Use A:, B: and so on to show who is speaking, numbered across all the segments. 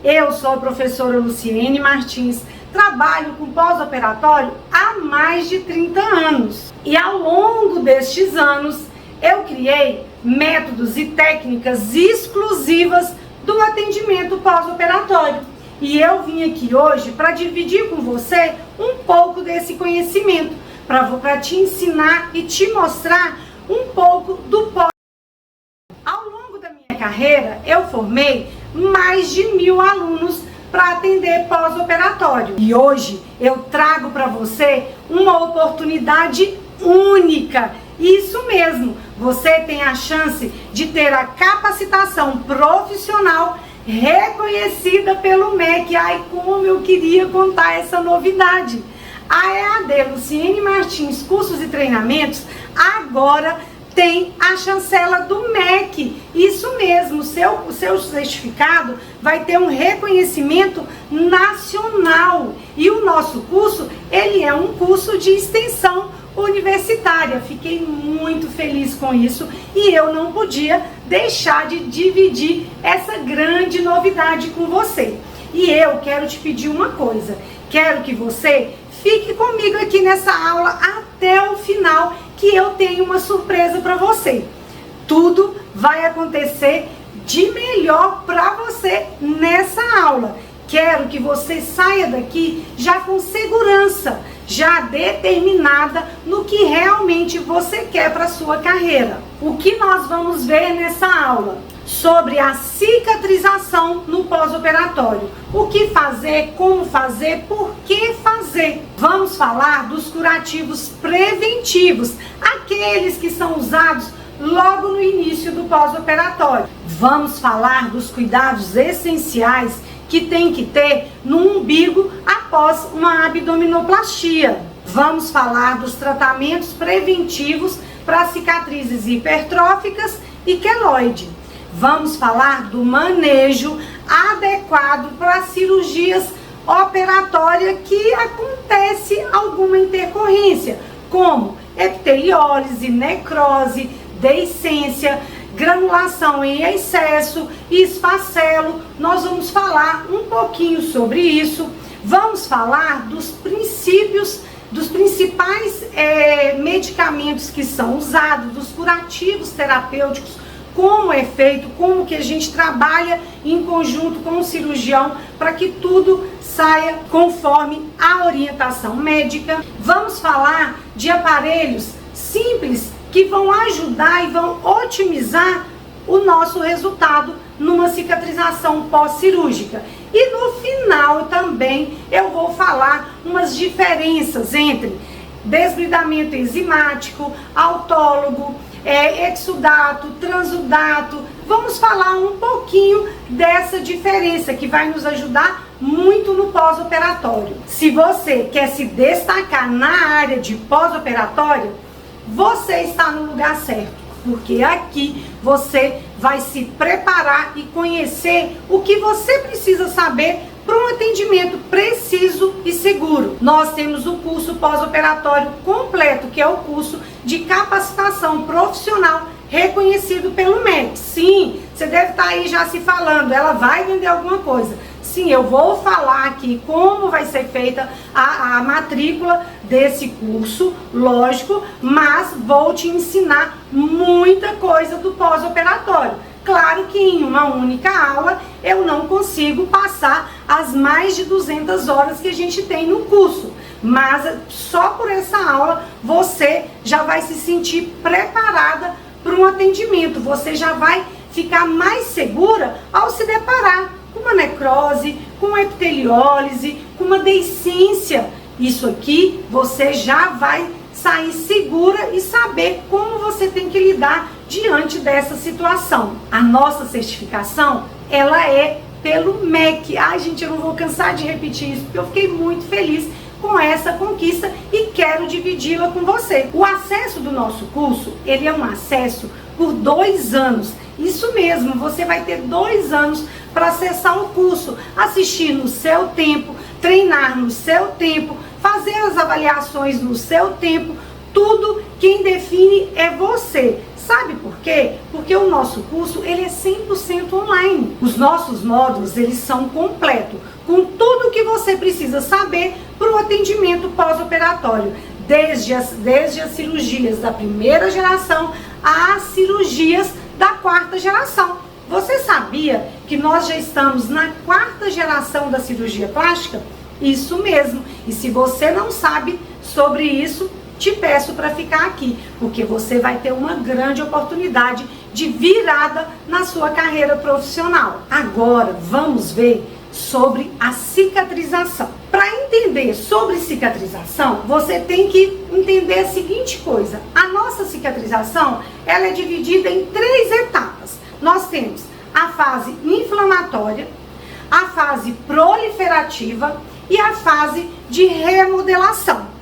A: Eu sou a professora Luciene Martins, trabalho com pós-operatório há mais de 30 anos. E ao longo destes anos, eu criei métodos e técnicas exclusivas do atendimento pós-operatório. E eu vim aqui hoje para dividir com você um pouco desse conhecimento, para te ensinar e te mostrar um pouco do pós. Ao longo da minha carreira, eu formei mais de 1000 alunos para atender pós-operatório. E hoje eu trago para você uma oportunidade única. Isso mesmo, você tem a chance de ter a capacitação profissional reconhecida pelo MEC. Ai, como eu queria contar essa novidade! A EAD Luciene Martins Cursos e Treinamentos agora tem a chancela do MEC. Isso mesmo, o seu certificado vai ter um reconhecimento nacional. E o nosso curso, ele é um curso de extensão universitária. Fiquei muito feliz com isso e eu não podia deixar de dividir essa grande novidade com você. E eu quero te pedir uma coisa, quero que você fique comigo aqui nessa aula até o final, que eu tenho uma surpresa para você. Tudo vai acontecer de melhor para você nessa aula. Quero que você saia daqui já com segurança, já determinada no que realmente você quer para sua carreira. O que nós vamos ver nessa aula? Sobre a cicatrização no pós-operatório. O que fazer, como fazer, por que fazer. Vamos falar dos curativos preventivos, aqueles que são usados logo no início do pós-operatório. Vamos falar dos cuidados essenciais que tem que ter no umbigo após uma abdominoplastia. Vamos falar dos tratamentos preventivos para cicatrizes hipertróficas e queloide. Vamos falar do manejo adequado para cirurgias operatórias que acontece alguma intercorrência, como epiteliólise, necrose, deiscência, granulação em excesso, esfacelo. Nós vamos falar um pouquinho sobre isso. Vamos falar dos princípios, dos principais medicamentos que são usados, dos curativos terapêuticos, como é feito, como que a gente trabalha em conjunto com o cirurgião para que tudo saia conforme a orientação médica. Vamos falar de aparelhos simples que vão ajudar e vão otimizar o nosso resultado numa cicatrização pós-cirúrgica. E no final também eu vou falar umas diferenças entre desbridamento enzimático, autólogo, exudato, transudato. Vamos falar um pouquinho dessa diferença que vai nos ajudar muito no pós-operatório. Se você quer se destacar na área de pós-operatório, você está no lugar certo, porque aqui você vai se preparar e conhecer o que você precisa saber para um atendimento preciso e seguro. Nós temos o curso pós-operatório completo, que é o curso de capacitação profissional reconhecido pelo MEC. Sim, você deve estar aí já se falando, ela vai vender alguma coisa. Sim, eu vou falar aqui como vai ser feita a matrícula desse curso, lógico, mas vou te ensinar muita coisa do pós-operatório. Claro que em uma única aula eu não consigo passar as mais de 200 horas que a gente tem no curso, mas só por essa aula você já vai se sentir preparada para um atendimento, você já vai ficar mais segura ao se deparar com uma necrose, com uma epiteliólise, com uma deiscência. Isso aqui você já vai sair segura e saber como você tem que lidar diante dessa situação. A nossa certificação, ela é pelo MEC. Ai, gente, eu não vou cansar de repetir isso, porque eu fiquei muito feliz com essa conquista e quero dividi-la com você. O acesso do nosso curso, ele é um acesso por 2 anos. Isso mesmo, você vai ter 2 anos para acessar o curso, assistir no seu tempo, treinar no seu tempo, fazer as avaliações no seu tempo. Tudo quem define é você. Sabe por quê? Porque o nosso curso ele é 100% online. Os nossos módulos eles são completos, com tudo o que você precisa saber para o atendimento pós-operatório, desde as cirurgias da primeira geração às cirurgias da quarta geração. Você sabia que nós já estamos na quarta geração da cirurgia plástica? Isso mesmo. E se você não sabe sobre isso, te peço para ficar aqui, porque você vai ter uma grande oportunidade de virada na sua carreira profissional. Agora, vamos ver sobre a cicatrização. Para entender sobre cicatrização, você tem que entender a seguinte coisa. A nossa cicatrização, ela é dividida em 3 etapas. Nós temos a fase inflamatória, a fase proliferativa e a fase de remodelação.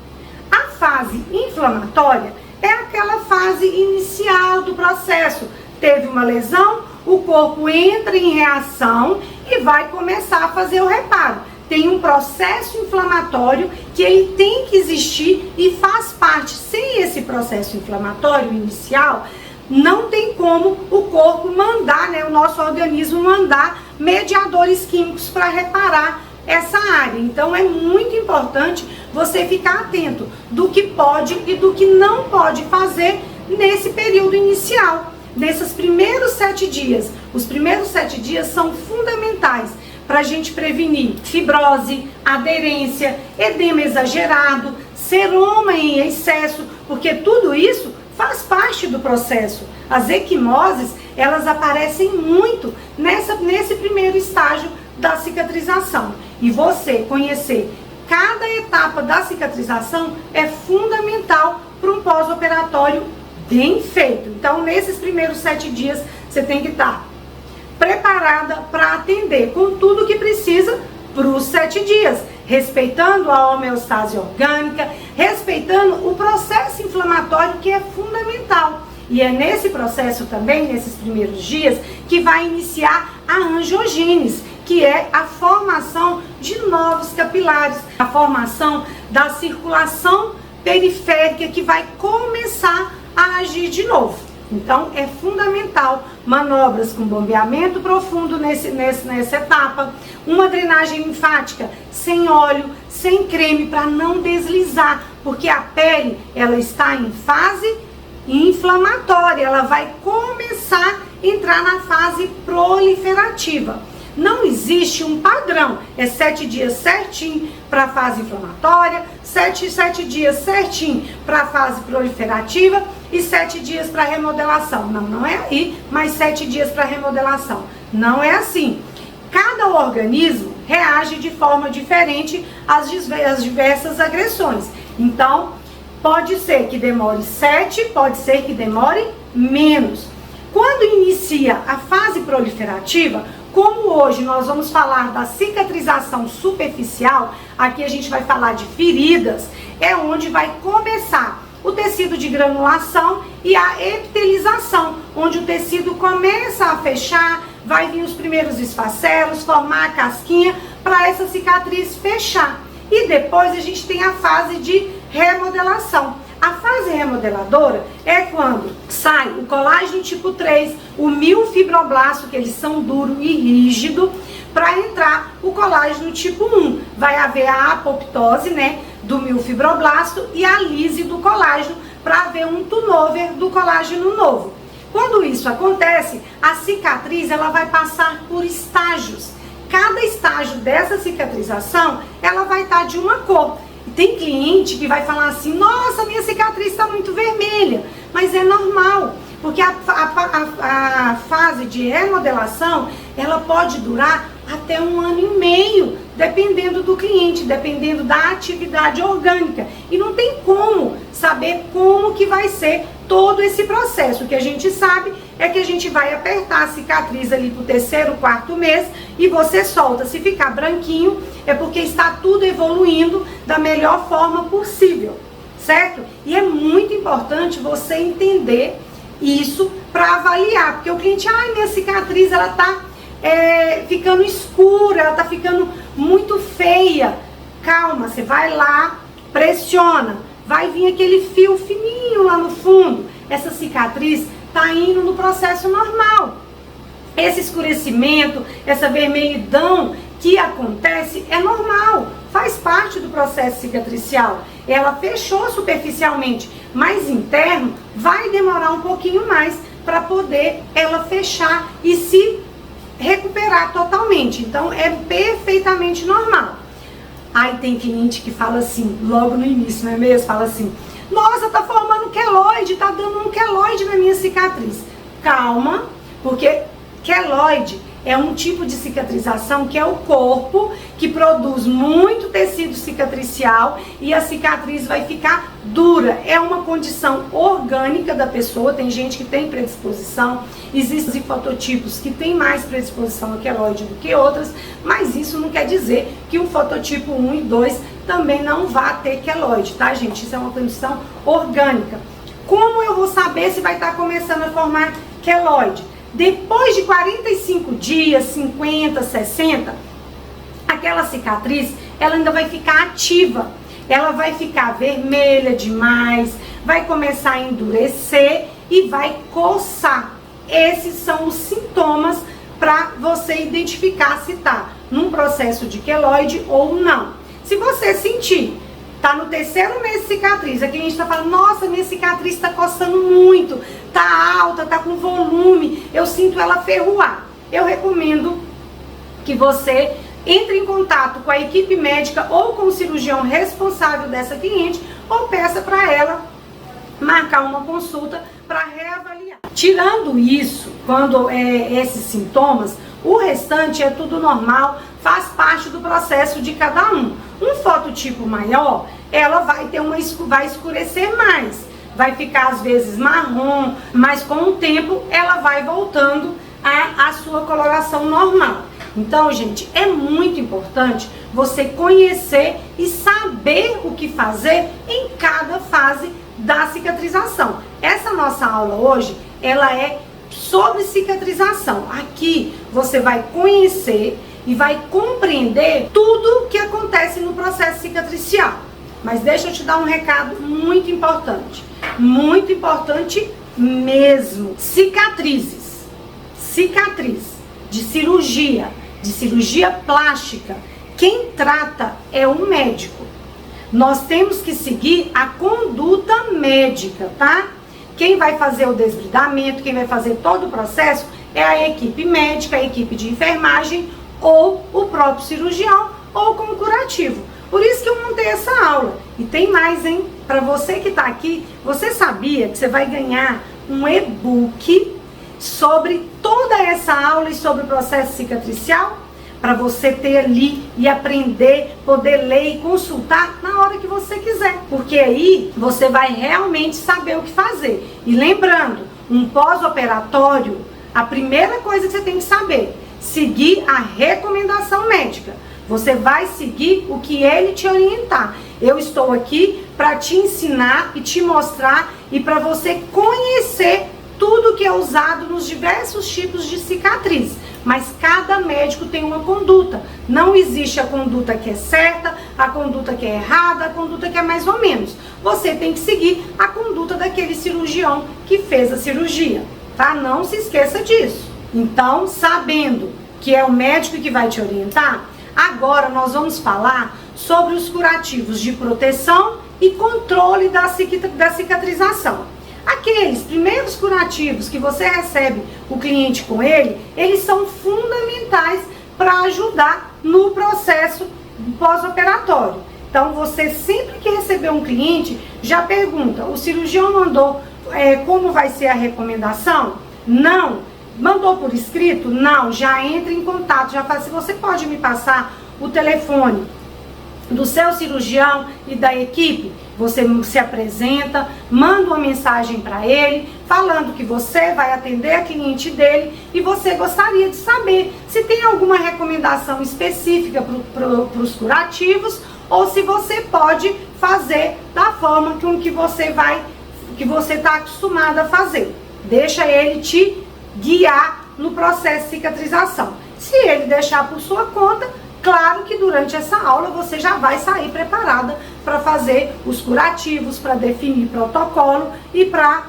A: A fase inflamatória é aquela fase inicial do processo. Teve uma lesão, o corpo entra em reação e vai começar a fazer o reparo. Tem um processo inflamatório que ele tem que existir e faz parte. Sem esse processo inflamatório inicial, não tem como o corpo mandar, o nosso organismo mandar mediadores químicos para reparar essa área. Então é muito importante você ficar atento do que pode e do que não pode fazer nesse período inicial, nesses primeiros 7 dias. Os primeiros 7 dias são fundamentais para a gente prevenir fibrose, aderência, edema exagerado, seroma em excesso, porque tudo isso faz parte do processo. As equimoses, elas aparecem muito nesse primeiro estágio da cicatrização. E você conhecer cada etapa da cicatrização é fundamental para um pós-operatório bem feito. Então, nesses primeiros 7 dias, você tem que estar preparada para atender com tudo que precisa para os 7 dias, respeitando a homeostase orgânica, respeitando o processo inflamatório, que é fundamental. E é nesse processo também, nesses primeiros dias, que vai iniciar a angiogênese, que é a formação de novos capilares, a formação da circulação periférica que vai começar a agir de novo. Então é fundamental manobras com bombeamento profundo nessa etapa, uma drenagem linfática sem óleo, sem creme, para não deslizar, porque a pele ela está em fase inflamatória, ela vai começar a entrar na fase proliferativa. Não existe um padrão, é 7 dias certinho para a fase inflamatória, 7 dias certinho para a fase proliferativa e 7 dias para remodelação. Não é aí, mas 7 dias para remodelação. Não é assim. Cada organismo reage de forma diferente às diversas agressões. Então, pode ser que demore 7, pode ser que demore menos. Quando inicia a fase proliferativa, como hoje nós vamos falar da cicatrização superficial, aqui a gente vai falar de feridas, é onde vai começar o tecido de granulação e a epitelização, onde o tecido começa a fechar, vai vir os primeiros esfacelos, formar a casquinha para essa cicatriz fechar. E depois a gente tem a fase de remodelação. A fase remodeladora é quando sai o colágeno tipo 3, o miofibroblasto, que eles são duro e rígido, para entrar o colágeno tipo 1. Vai haver a apoptose, do miofibroblasto e a lise do colágeno, para haver um turnover do colágeno novo. Quando isso acontece, a cicatriz ela vai passar por estágios. Cada estágio dessa cicatrização, ela vai estar de uma cor. Tem cliente que vai falar assim, nossa, minha cicatriz está muito vermelha, mas é normal, porque a fase de remodelação, ela pode durar até 1 ano e meio, dependendo do cliente, dependendo da atividade orgânica. E não tem como saber como que vai ser todo esse processo. O que a gente sabe é que a gente vai apertar a cicatriz ali pro 3º, 4º mês e você solta. Se ficar branquinho, é porque está tudo evoluindo da melhor forma possível, certo? E é muito importante você entender isso para avaliar, porque o cliente, minha cicatriz, ela tá ficando escura, ela tá ficando muito feia. Calma, você vai lá, pressiona, vai vir aquele fio fininho lá no fundo. Essa cicatriz está indo no processo normal. Esse escurecimento, essa vermelhidão que acontece é normal, faz parte do processo cicatricial. Ela fechou superficialmente, mas interno vai demorar um pouquinho mais para poder ela fechar e se recuperar totalmente. Então é perfeitamente normal. Aí tem cliente que fala assim, logo no início, não é mesmo? Fala assim, nossa, tá formando queloide, tá dando um queloide na minha cicatriz. Calma, porque queloide é um tipo de cicatrização que é o corpo que produz muito tecido cicatricial e a cicatriz vai ficar dura. É uma condição orgânica da pessoa, tem gente que tem predisposição, existem fototipos que têm mais predisposição a queloide do que outras, mas isso não quer dizer que o fototipo 1 e 2 também não vá ter queloide, tá, gente? Isso é uma condição orgânica. Como eu vou saber se vai estar começando a formar queloide? Depois de 45 dias, 50, 60, aquela cicatriz, ela ainda vai ficar ativa. Ela vai ficar vermelha demais, vai começar a endurecer e vai coçar. Esses são os sintomas para você identificar se está num processo de queloide ou não. Se você sentir, tá no terceiro mês de cicatriz, a cliente está falando, nossa, minha cicatriz está coçando muito, tá alta, tá com volume, eu sinto ela ferroar. Eu recomendo que você entre em contato com a equipe médica ou com o cirurgião responsável dessa cliente ou peça para ela marcar uma consulta para reavaliar. Tirando isso, quando esses sintomas, o restante é tudo normal, faz parte do processo de cada um. Um fototipo maior, ela vai escurecer mais, vai ficar às vezes marrom, mas com o tempo ela vai voltando à sua coloração normal. Então, gente, é muito importante você conhecer e saber o que fazer em cada fase da cicatrização. Essa nossa aula hoje, ela é sobre cicatrização. Aqui você vai conhecer e vai compreender tudo que acontece no processo cicatricial. Mas deixa eu te dar um recado muito importante mesmo. Cicatrizes, cicatriz de cirurgia plástica, quem trata é um médico. Nós temos que seguir a conduta médica, tá? Quem vai fazer o desbridamento, quem vai fazer todo o processo é a equipe médica, a equipe de enfermagem ou o próprio cirurgião ou com o curativo. Por isso que eu montei essa aula. E tem mais, hein? Para você que está aqui, você sabia que você vai ganhar um e-book sobre toda essa aula e sobre o processo cicatricial? Para você ter ali e aprender, poder ler e consultar na hora que você quiser. Porque aí você vai realmente saber o que fazer. E lembrando, um pós-operatório, a primeira coisa que você tem que saber, seguir a recomendação médica. Você vai seguir o que ele te orientar. Eu estou aqui para te ensinar e te mostrar e para você conhecer tudo que é usado nos diversos tipos de cicatriz. Mas cada médico tem uma conduta. Não existe a conduta que é certa, a conduta que é errada, a conduta que é mais ou menos. Você tem que seguir a conduta daquele cirurgião que fez a cirurgia, tá? Não se esqueça disso. Então, sabendo que é o médico que vai te orientar, agora nós vamos falar sobre os curativos de proteção e controle da cicatrização. Aqueles primeiros curativos que você recebe o cliente com ele, eles são fundamentais para ajudar no processo pós-operatório. Então, você sempre que receber um cliente, já pergunta, o cirurgião mandou como vai ser a recomendação? Não. Mandou por escrito? Não. Já entra em contato, já fala, se você pode me passar o telefone do seu cirurgião e da equipe, você se apresenta, manda uma mensagem para ele, falando que você vai atender a cliente dele e você gostaria de saber se tem alguma recomendação específica para os curativos ou se você pode fazer da forma com que você está acostumado a fazer. Deixa ele te guiar no processo de cicatrização. Se ele deixar por sua conta, claro que durante essa aula você já vai sair preparada para fazer os curativos, para definir protocolo e para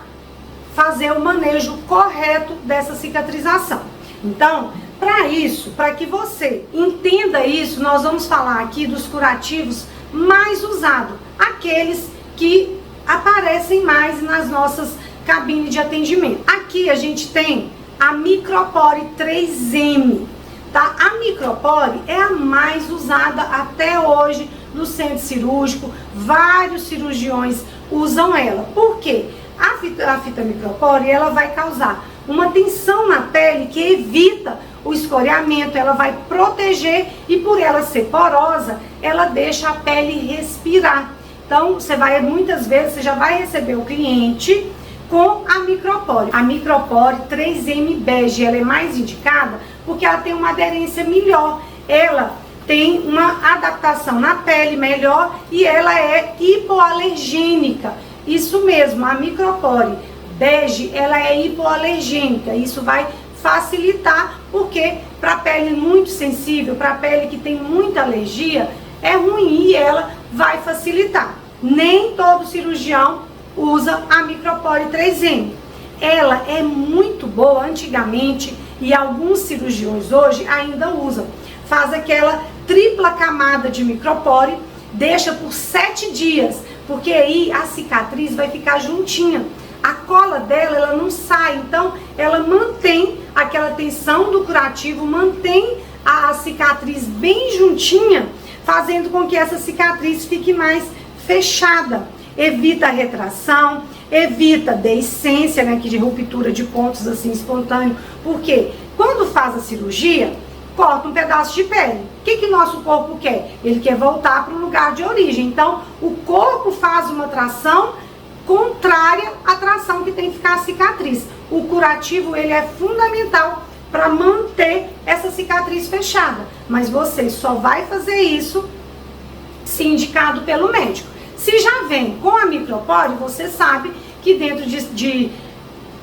A: fazer o manejo correto dessa cicatrização. Então, para isso, para que você entenda isso, nós vamos falar aqui dos curativos mais usados, aqueles que aparecem mais nas nossas cabines de atendimento. Aqui a gente tem a Micropore 3M, tá? A Micropore é a mais usada até hoje no centro cirúrgico, vários cirurgiões usam ela. Por quê? A fita Micropore, ela vai causar uma tensão na pele que evita o escoriamento, ela vai proteger e por ela ser porosa, ela deixa a pele respirar. Então, muitas vezes, você já vai receber o cliente com a Micropore. A Micropore 3M Bege, ela é mais indicada porque ela tem uma aderência melhor, ela tem uma adaptação na pele melhor e ela é hipoalergênica. Isso mesmo, a Micropore Bege, ela é hipoalergênica. Isso vai facilitar, porque para pele muito sensível, para pele que tem muita alergia, é ruim e ela vai facilitar. Nem todo cirurgião usa a Micropore 3M. Ela é muito boa antigamente e alguns cirurgiões hoje ainda usam. Faz aquela tripla camada de Micropore, deixa por 7 dias, porque aí a cicatriz vai ficar juntinha. A cola dela, ela não sai, então ela mantém aquela tensão do curativo, mantém a cicatriz bem juntinha, fazendo com que essa cicatriz fique mais fechada. Evita a retração, evita deiscência, né, que de ruptura de pontos assim espontâneo, porque quando faz a cirurgia, corta um pedaço de pele. O que nosso corpo quer? Ele quer voltar para o lugar de origem. Então, o corpo faz uma tração contrária à tração que tem que ficar a cicatriz. O curativo, ele é fundamental para manter essa cicatriz fechada. Mas você só vai fazer isso se indicado pelo médico. Se já vem com a Micropore, você sabe que dentro de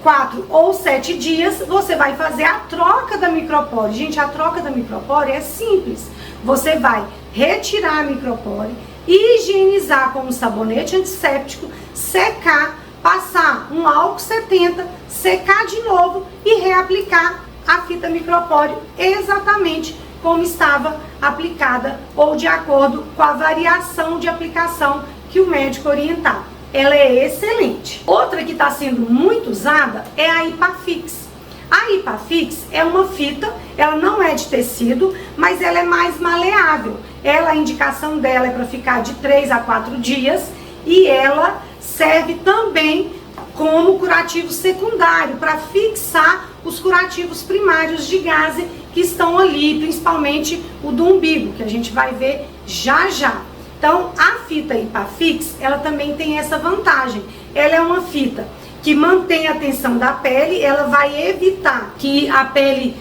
A: 4 ou 7 dias, você vai fazer a troca da Micropore. Gente, a troca da Micropore é simples. Você vai retirar a Micropore, higienizar com um sabonete antisséptico, secar, passar um álcool 70, secar de novo e reaplicar a fita Micropore exatamente como estava aplicada ou de acordo com a variação de aplicação que o médico orientar. Ela é excelente. Outra que está sendo muito usada é a Ipafix. A Ipafix é uma fita, ela não é de tecido, mas ela é mais maleável. A indicação dela é para ficar de 3 a 4 dias e ela serve também como curativo secundário, para fixar os curativos primários de gaze que estão ali, principalmente o do umbigo, que a gente vai ver já já. Então, a fita Ipafix, ela também tem essa vantagem. Ela é uma fita que mantém a tensão da pele, ela vai evitar que a pele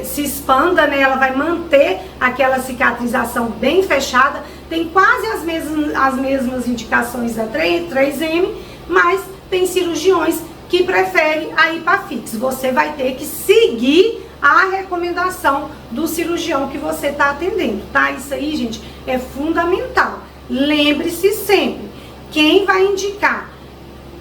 A: se expanda, né? Ela vai manter aquela cicatrização bem fechada. Tem quase as mesmas indicações da 3M, mas tem cirurgiões que preferem a Ipafix. Você vai ter que seguir a recomendação do cirurgião que você está atendendo, tá? Isso aí, gente, é fundamental. Lembre-se sempre, quem vai indicar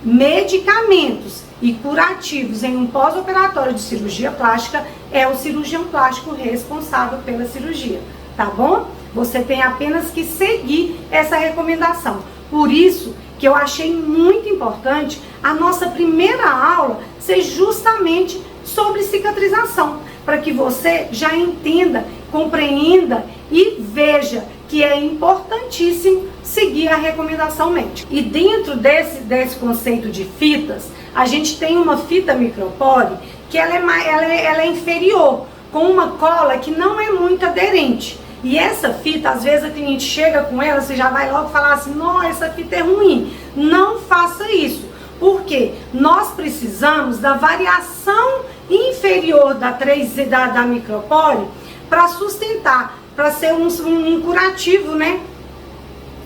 A: medicamentos e curativos em um pós-operatório de cirurgia plástica é o cirurgião plástico responsável pela cirurgia, tá bom? Você tem apenas que seguir essa recomendação. Por isso que eu achei muito importante a nossa primeira aula ser justamente sobre cicatrização, para que você já entenda, compreenda e veja que é importantíssimo seguir a recomendação médica. E dentro desse conceito de fitas, a gente tem uma fita Micropore que ela é inferior, com uma cola que não é muito aderente. E essa fita, às vezes a cliente chega com ela, você já vai logo falar assim, nossa, essa fita é ruim. Não faça isso, porque nós precisamos da variação inferior da Micropore para sustentar, para ser um curativo, né?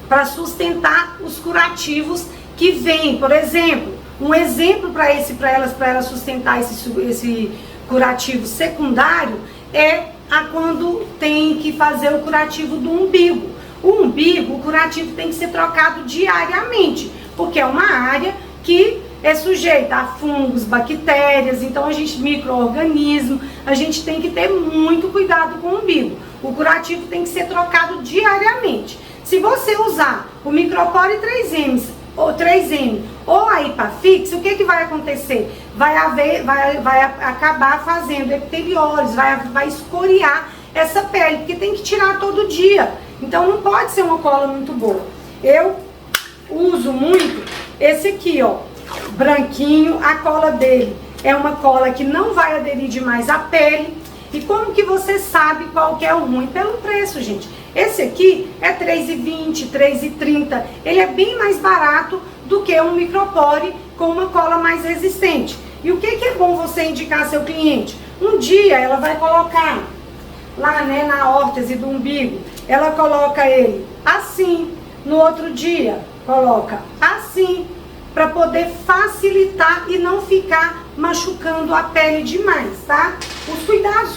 A: Para sustentar os curativos que vêm. Por exemplo, um exemplo para ela sustentar esse curativo secundário é quando tem que fazer o curativo do umbigo. O umbigo, o curativo tem que ser trocado diariamente, porque é uma área que é sujeita a fungos, bactérias, então a gente, micro-organismo, a gente tem que ter muito cuidado com o umbigo. O curativo tem que ser trocado diariamente. Se você usar o Micropore 3M ou a Ipafix, o que vai acontecer? Vai acabar fazendo epiteliólise, vai escoriar essa pele, porque tem que tirar todo dia. Então não pode ser uma cola muito boa. Eu uso muito esse aqui, ó, branquinho. A cola dele é uma cola que não vai aderir demais à pele. E como que você sabe qual que é o ruim? Pelo preço, gente. Esse aqui é R$3,20, R$3,30. Ele é bem mais barato do que um Micropore com uma cola mais resistente. E o que é bom você indicar ao seu cliente? Um dia ela vai colocar lá, né, na órtese do umbigo, ela coloca ele assim. No outro dia, coloca assim, para poder facilitar e não ficar machucando a pele demais, tá?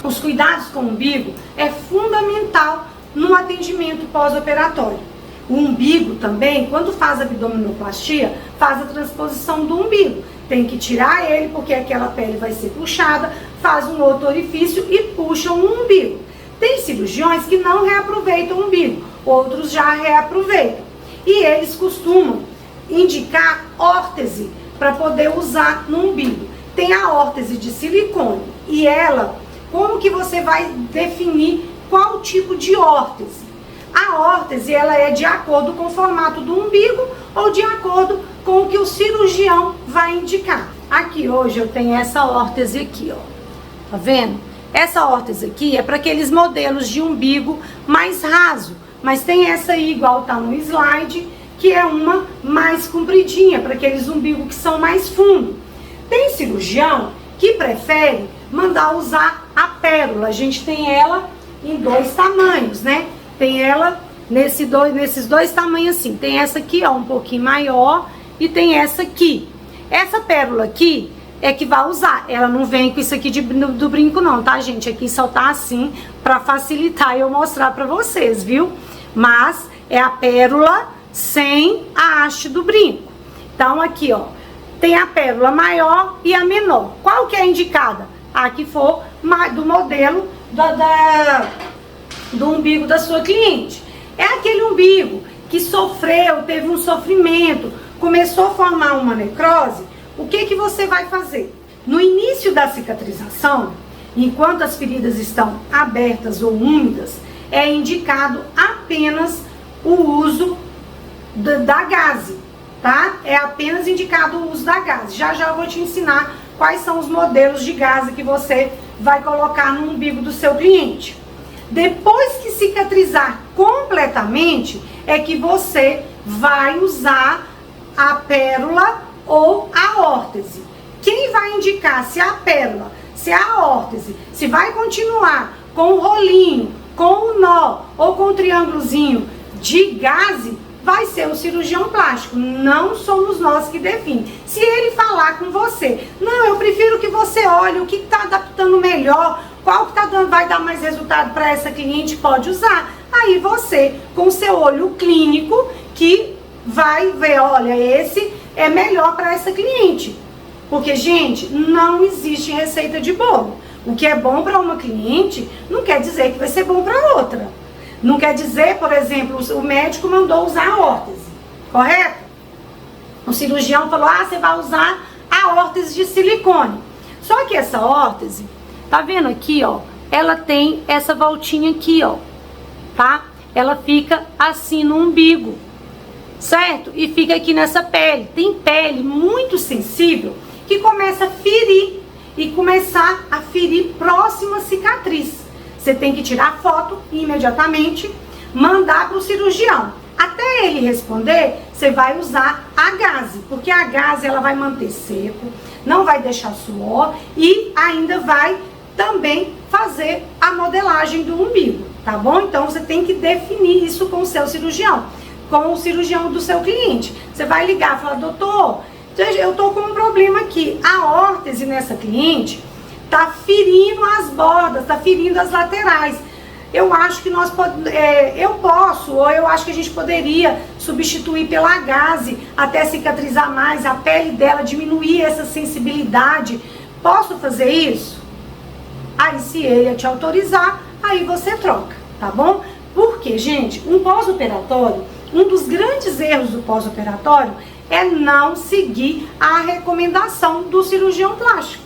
A: Os cuidados com o umbigo é fundamental no atendimento pós-operatório. O umbigo também, quando faz abdominoplastia, faz a transposição do umbigo. Tem que tirar ele, porque aquela pele vai ser puxada, faz um outro orifício e puxa o umbigo. Tem cirurgiões que não reaproveitam o umbigo, outros já reaproveitam. E eles costumam indicar órtese para poder usar no umbigo. Tem a órtese de silicone e ela, como que você vai definir qual tipo de órtese? A órtese, ela é de acordo com o formato do umbigo ou de acordo com o que o cirurgião vai indicar. Aqui hoje eu tenho essa órtese aqui, ó. Tá vendo? Essa órtese aqui é para aqueles modelos de umbigo mais raso, mas tem essa aí, igual tá no slide, que é uma mais compridinha, para aqueles umbigos que são mais fundos. Tem cirurgião que prefere mandar usar a pérola. A gente tem ela em 2 tamanhos, né? Tem ela nesses dois tamanhos assim. Tem essa aqui, ó, um pouquinho maior, e tem essa aqui. Essa pérola aqui é que vai usar. Ela não vem com isso aqui do brinco não, tá, gente? Aqui só tá assim pra facilitar eu mostrar pra vocês, viu? Mas é a pérola sem a haste do brinco. Então aqui, ó, tem a pérola maior e a menor. Qual que é indicada? A que for do modelo do umbigo da sua cliente. É aquele umbigo que sofreu, teve um sofrimento, começou a formar uma necrose. O que você vai fazer? No início da cicatrização, enquanto as feridas estão abertas ou úmidas, é indicado apenas o uso da gaze, tá? É apenas indicado o uso da gaze. Já eu vou te ensinar quais são os modelos de gaze que você vai colocar no umbigo do seu cliente. Depois que cicatrizar completamente, é que você vai usar a pérola ou a órtese. Quem vai indicar se a pérola, se a órtese, se vai continuar com o rolinho, com o nó ou com o triângulozinho de gaze, vai ser o cirurgião plástico. Não somos nós que definem. Se ele falar com você, não, eu prefiro que você olhe o que está adaptando melhor, qual que vai dar mais resultado para essa cliente, pode usar. Aí você, com o seu olho clínico, que vai ver, olha, esse é melhor para essa cliente. Porque, gente, não existe receita de bolo. O que é bom para uma cliente não quer dizer que vai ser bom para outra. Não quer dizer, por exemplo, o médico mandou usar a órtese, correto? O cirurgião falou, você vai usar a órtese de silicone. Só que essa órtese, tá vendo aqui, ó? Ela tem essa voltinha aqui, ó, tá? Ela fica assim no umbigo, certo? E fica aqui nessa pele. Tem pele muito sensível que começa a ferir e começar a ferir próximo à cicatriz. Você tem que tirar foto e imediatamente mandar para o cirurgião. Até ele responder, você vai usar a gaze, porque a gaze ela vai manter seco, não vai deixar suor e ainda vai também fazer a modelagem do umbigo, tá bom? Então você tem que definir isso com o seu cirurgião, com o cirurgião do seu cliente. Você vai ligar e falar, doutor, eu tô com um problema aqui. A órtese nessa cliente tá ferindo as bordas, tá ferindo as laterais. eu acho que eu posso, ou eu acho que a gente poderia substituir pela gaze até cicatrizar mais, a pele dela, diminuir essa sensibilidade. Posso fazer isso? Aí, se ele te autorizar, aí você troca, tá bom? Porque, gente, um pós-operatório, um dos grandes erros do pós-operatório é não seguir a recomendação do cirurgião plástico.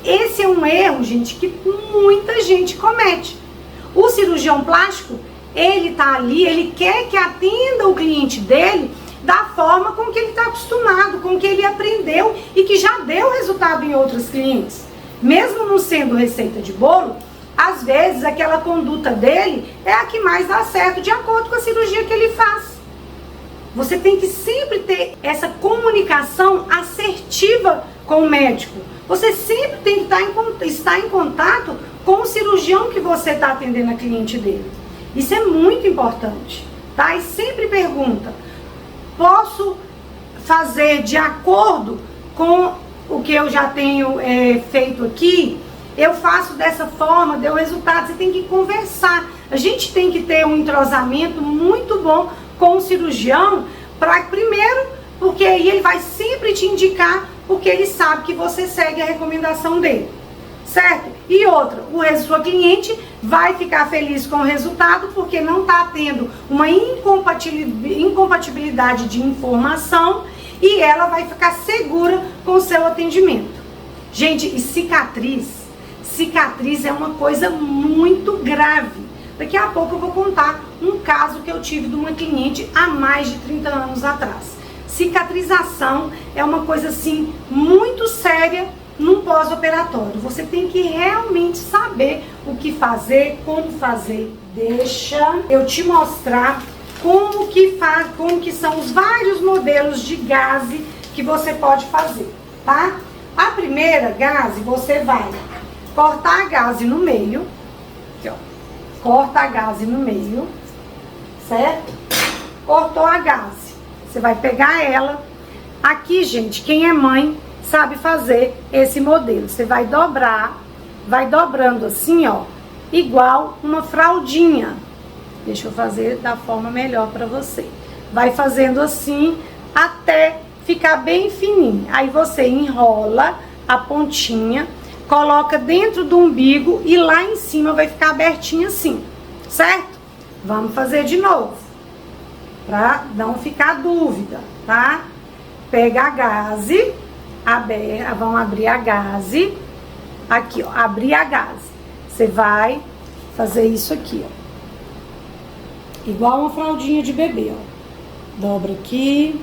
A: Esse é um erro, gente, que muita gente comete. O cirurgião plástico, ele tá ali, ele quer que atenda o cliente dele da forma com que ele está acostumado, com que ele aprendeu e que já deu resultado em outros clientes. Mesmo não sendo receita de bolo, às vezes aquela conduta dele é a que mais dá certo de acordo com a cirurgia que ele faz. Você tem que sempre ter essa comunicação assertiva com o médico. Você sempre tem que estar em contato com o cirurgião que você está atendendo a cliente dele. Isso é muito importante, tá? E sempre pergunta, posso fazer de acordo com o que eu já tenho feito aqui? Eu faço dessa forma, deu resultado. Você tem que conversar. A gente tem que ter um entrosamento muito bom com o cirurgião, primeiro, porque aí ele vai sempre te indicar, porque ele sabe que você segue a recomendação dele, certo? E outra, sua cliente vai ficar feliz com o resultado, porque não está tendo uma incompatibilidade de informação, e ela vai ficar segura com o seu atendimento. Gente, e cicatriz é uma coisa muito grave. Daqui a pouco eu vou contar um caso que eu tive de uma cliente há mais de 30 anos atrás. Cicatrização é uma coisa assim muito séria num pós-operatório. Você tem que realmente saber o que fazer, como fazer. Deixa eu te mostrar como que são os vários modelos de gaze que você pode fazer, tá? A primeira gaze, você vai cortar a gaze no meio, aqui, ó. Corta a gaze no meio, certo? Cortou a gaze. Você vai pegar ela. Aqui, gente, quem é mãe sabe fazer esse modelo. Você vai dobrar, vai dobrando assim, ó, igual uma fraldinha. Deixa eu fazer da forma melhor pra você. Vai fazendo assim até ficar bem fininho. Aí você enrola a pontinha, coloca dentro do umbigo e lá em cima vai ficar abertinho assim, certo? Vamos fazer de novo, pra não ficar dúvida, tá? Pega a gaze, vamos abrir a gaze, aqui, ó, abrir a gaze. Você vai fazer isso aqui, ó, igual uma fraldinha de bebê, ó. Dobra aqui,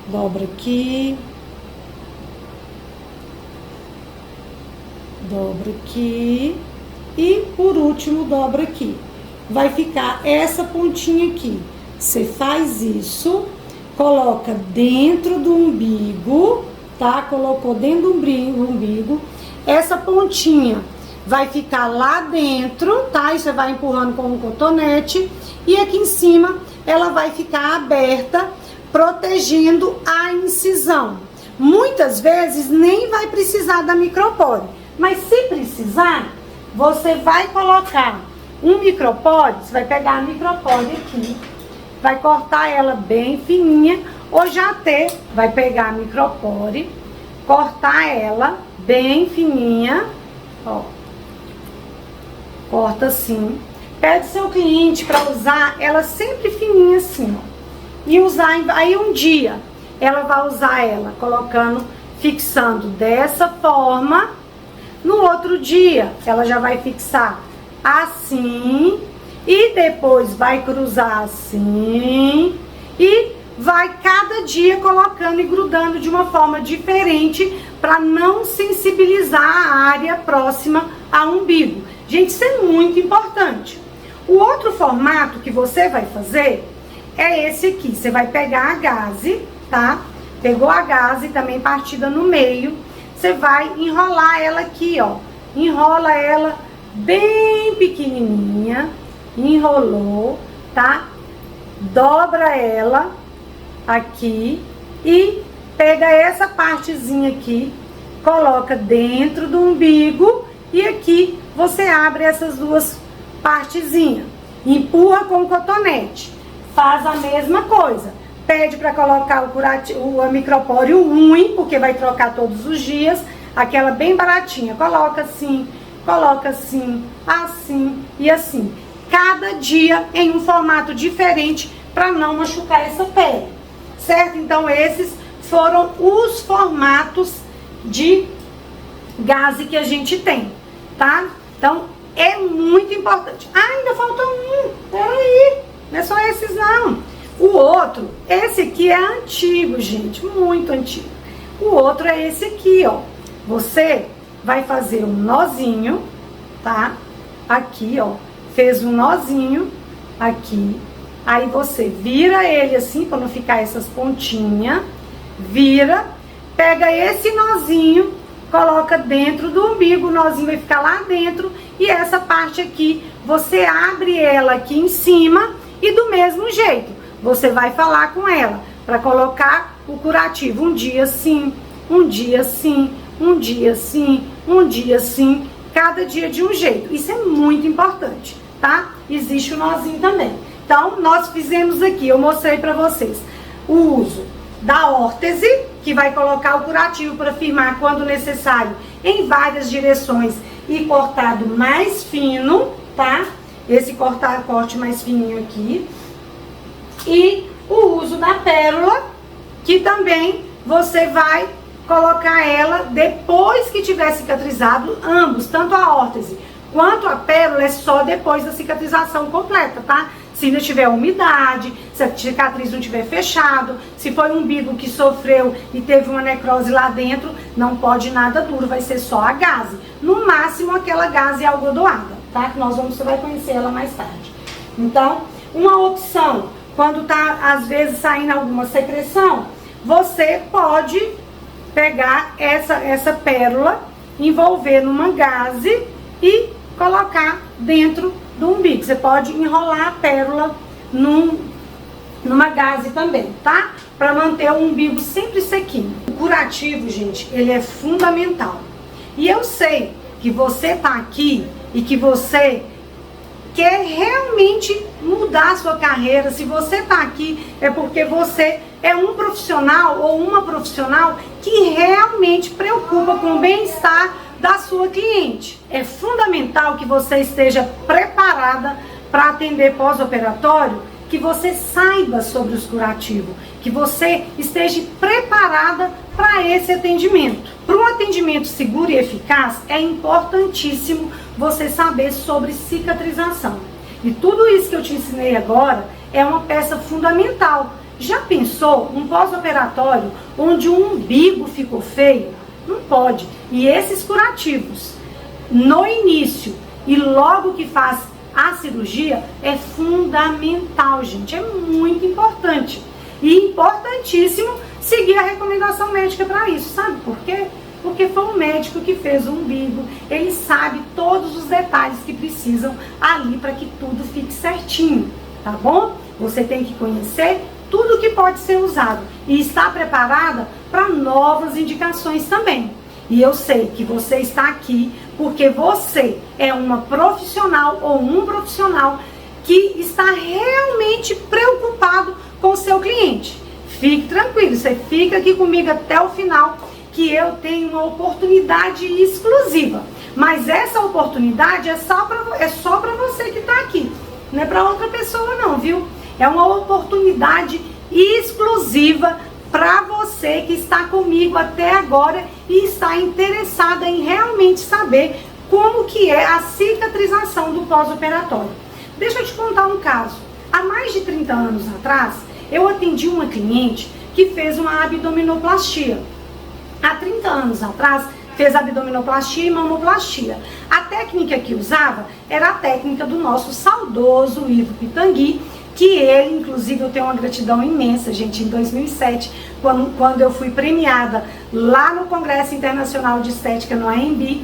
A: dobra aqui, dobra aqui e por último dobra aqui. Vai ficar essa pontinha aqui. Você faz isso, coloca dentro do umbigo, tá? Colocou dentro do umbigo. Essa pontinha vai ficar lá dentro, tá? E você vai empurrando com um cotonete. E aqui em cima ela vai ficar aberta, protegendo a incisão. Muitas vezes nem vai precisar da micropore. Mas se precisar, você vai colocar um micropore, você vai pegar a micropore aqui, vai cortar ela bem fininha, ou já até vai pegar a micropore, cortar ela bem fininha, ó, corta assim, pede seu cliente para usar ela sempre fininha assim, ó, e usar, aí um dia ela vai usar ela colocando, fixando dessa forma. No outro dia, ela já vai fixar assim, e depois vai cruzar assim, e vai cada dia colocando e grudando de uma forma diferente, para não sensibilizar a área próxima ao umbigo. Gente, isso é muito importante. O outro formato que você vai fazer é esse aqui. Você vai pegar a gaze, tá? Pegou a gaze também partida no meio. Você vai enrolar ela aqui, ó. Enrola ela bem pequenininha. Enrolou, tá? Dobra ela aqui e pega essa partezinha aqui, coloca dentro do umbigo e aqui você abre essas duas partezinha, empurra com o cotonete, faz a mesma coisa, pede para colocar o micropóreo ruim, porque vai trocar todos os dias, aquela bem baratinha, coloca assim, assim e assim, cada dia em um formato diferente para não machucar essa pele, certo? Então esses foram os formatos de gaze que a gente tem, tá? Então é muito importante. Ah, ainda falta um, peraí, não é só esses não. O outro, esse aqui é antigo, gente, muito antigo. O outro é esse aqui, ó. Você vai fazer um nozinho, tá? Aqui, ó, fez um nozinho aqui. Aí você vira ele assim, para não ficar essas pontinhas. Vira, pega esse nozinho, coloca dentro do umbigo, o nozinho vai ficar lá dentro. E essa parte aqui, você abre ela aqui em cima e do mesmo jeito, você vai falar com ela para colocar o curativo. Um dia sim, um dia sim, um dia sim, um dia sim, cada dia de um jeito. Isso é muito importante, tá? Existe o nozinho também. Então, nós fizemos aqui, eu mostrei para vocês o uso da órtese, que vai colocar o curativo para firmar quando necessário em várias direções e cortado mais fino, tá? Esse corte mais fininho aqui. E o uso da pérola, que também você vai colocar ela depois que tiver cicatrizado, ambos, tanto a órtese quanto a pérola é só depois da cicatrização completa, tá? Se ainda tiver umidade, se a cicatriz não tiver fechado, se foi um umbigo que sofreu e teve uma necrose lá dentro, não pode nada duro, vai ser só a gaze. No máximo aquela gaze algodoada, tá? Que você vai conhecer ela mais tarde. Então, uma opção, quando tá às vezes saindo alguma secreção, você pode pegar essa pérola, envolver numa gaze e colocar dentro do umbigo. Você pode enrolar a pérola numa gaze também, tá? Para manter o umbigo sempre sequinho. O curativo, gente, ele é fundamental. E eu sei que você tá aqui e que você quer realmente mudar a sua carreira. Se você tá aqui é porque você é um profissional ou uma profissional que realmente preocupa com o bem-estar da sua cliente. É fundamental que você esteja preparada para atender pós-operatório, que você saiba sobre os curativos, que você esteja preparada para esse atendimento. Para um atendimento seguro e eficaz, é importantíssimo você saber sobre cicatrização. E tudo isso que eu te ensinei agora é uma peça fundamental. Já pensou um pós-operatório onde o umbigo ficou feio? Não pode. E esses curativos, no início e logo que faz a cirurgia, é fundamental, gente. É muito importante. E importantíssimo seguir a recomendação médica para isso. Sabe por quê? Porque foi um médico que fez o umbigo. Ele sabe todos os detalhes que precisam ali para que tudo fique certinho, tá bom? Você tem que conhecer tudo que pode ser usado e estar preparada para novas indicações também. E eu sei que você está aqui porque você é uma profissional ou um profissional que está realmente preocupado com o seu cliente. Fique tranquilo, você fica aqui comigo até o final, que eu tenho uma oportunidade exclusiva. Mas essa oportunidade é só para você que está aqui, não é para outra pessoa não, viu? É uma oportunidade exclusiva para você que está comigo até agora e está interessada em realmente saber como que é a cicatrização do pós-operatório. Deixa eu te contar um caso. Há mais de 30 anos atrás, eu atendi uma cliente que fez uma abdominoplastia. Há 30 anos atrás, fez abdominoplastia e mamoplastia. A técnica que usava era a técnica do nosso saudoso Ivo Pitangui, que ele, inclusive, eu tenho uma gratidão imensa, gente, em 2007, quando eu fui premiada lá no Congresso Internacional de Estética, no AMB,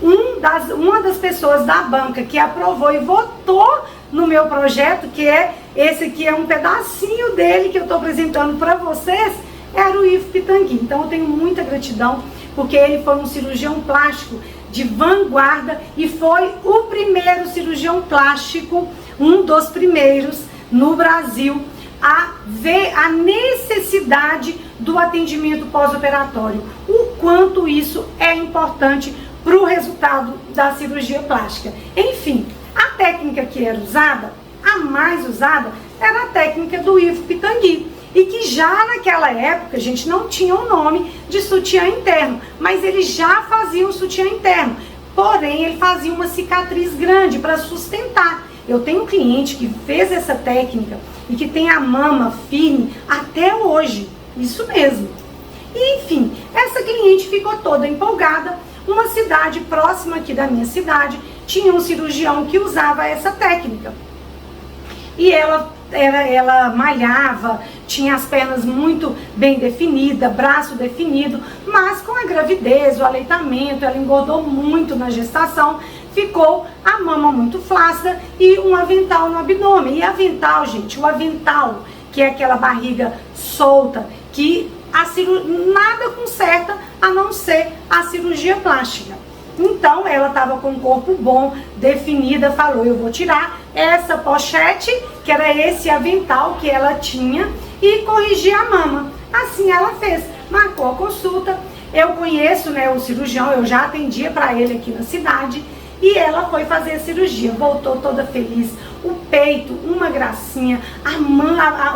A: uma das pessoas da banca que aprovou e votou no meu projeto, que é esse aqui, é um pedacinho dele que eu estou apresentando para vocês, era o Ivo Pitangui. Então eu tenho muita gratidão, porque ele foi um cirurgião plástico de vanguarda e foi o primeiro cirurgião plástico, um dos primeiros no Brasil, a ver a necessidade do atendimento pós-operatório, o quanto isso é importante para o resultado da cirurgia plástica. Enfim, a técnica que era usada, a mais usada, era a técnica do Ivo Pitangui, e que já naquela época a gente não tinha o nome de sutiã interno, mas ele já fazia um sutiã interno, porém ele fazia uma cicatriz grande para sustentar. Eu tenho um cliente que fez essa técnica e que tem a mama firme até hoje, isso mesmo. E, enfim, essa cliente ficou toda empolgada. Uma cidade próxima aqui da minha cidade tinha um cirurgião que usava essa técnica. E ela malhava, tinha as pernas muito bem definidas, braço definido, mas com a gravidez, o aleitamento, ela engordou muito na gestação, ficou a mama muito flácida e um avental no abdômen. E avental, gente, o avental, que é aquela barriga solta, que nada conserta a não ser a cirurgia plástica. Então ela estava com o corpo bom, definida, falou: eu vou tirar essa pochete, que era esse avental que ela tinha, e corrigir a mama. Assim ela fez, marcou a consulta. Eu conheço, né, o cirurgião, eu já atendia para ele aqui na cidade, e ela foi fazer a cirurgia, voltou toda feliz, o peito, uma gracinha,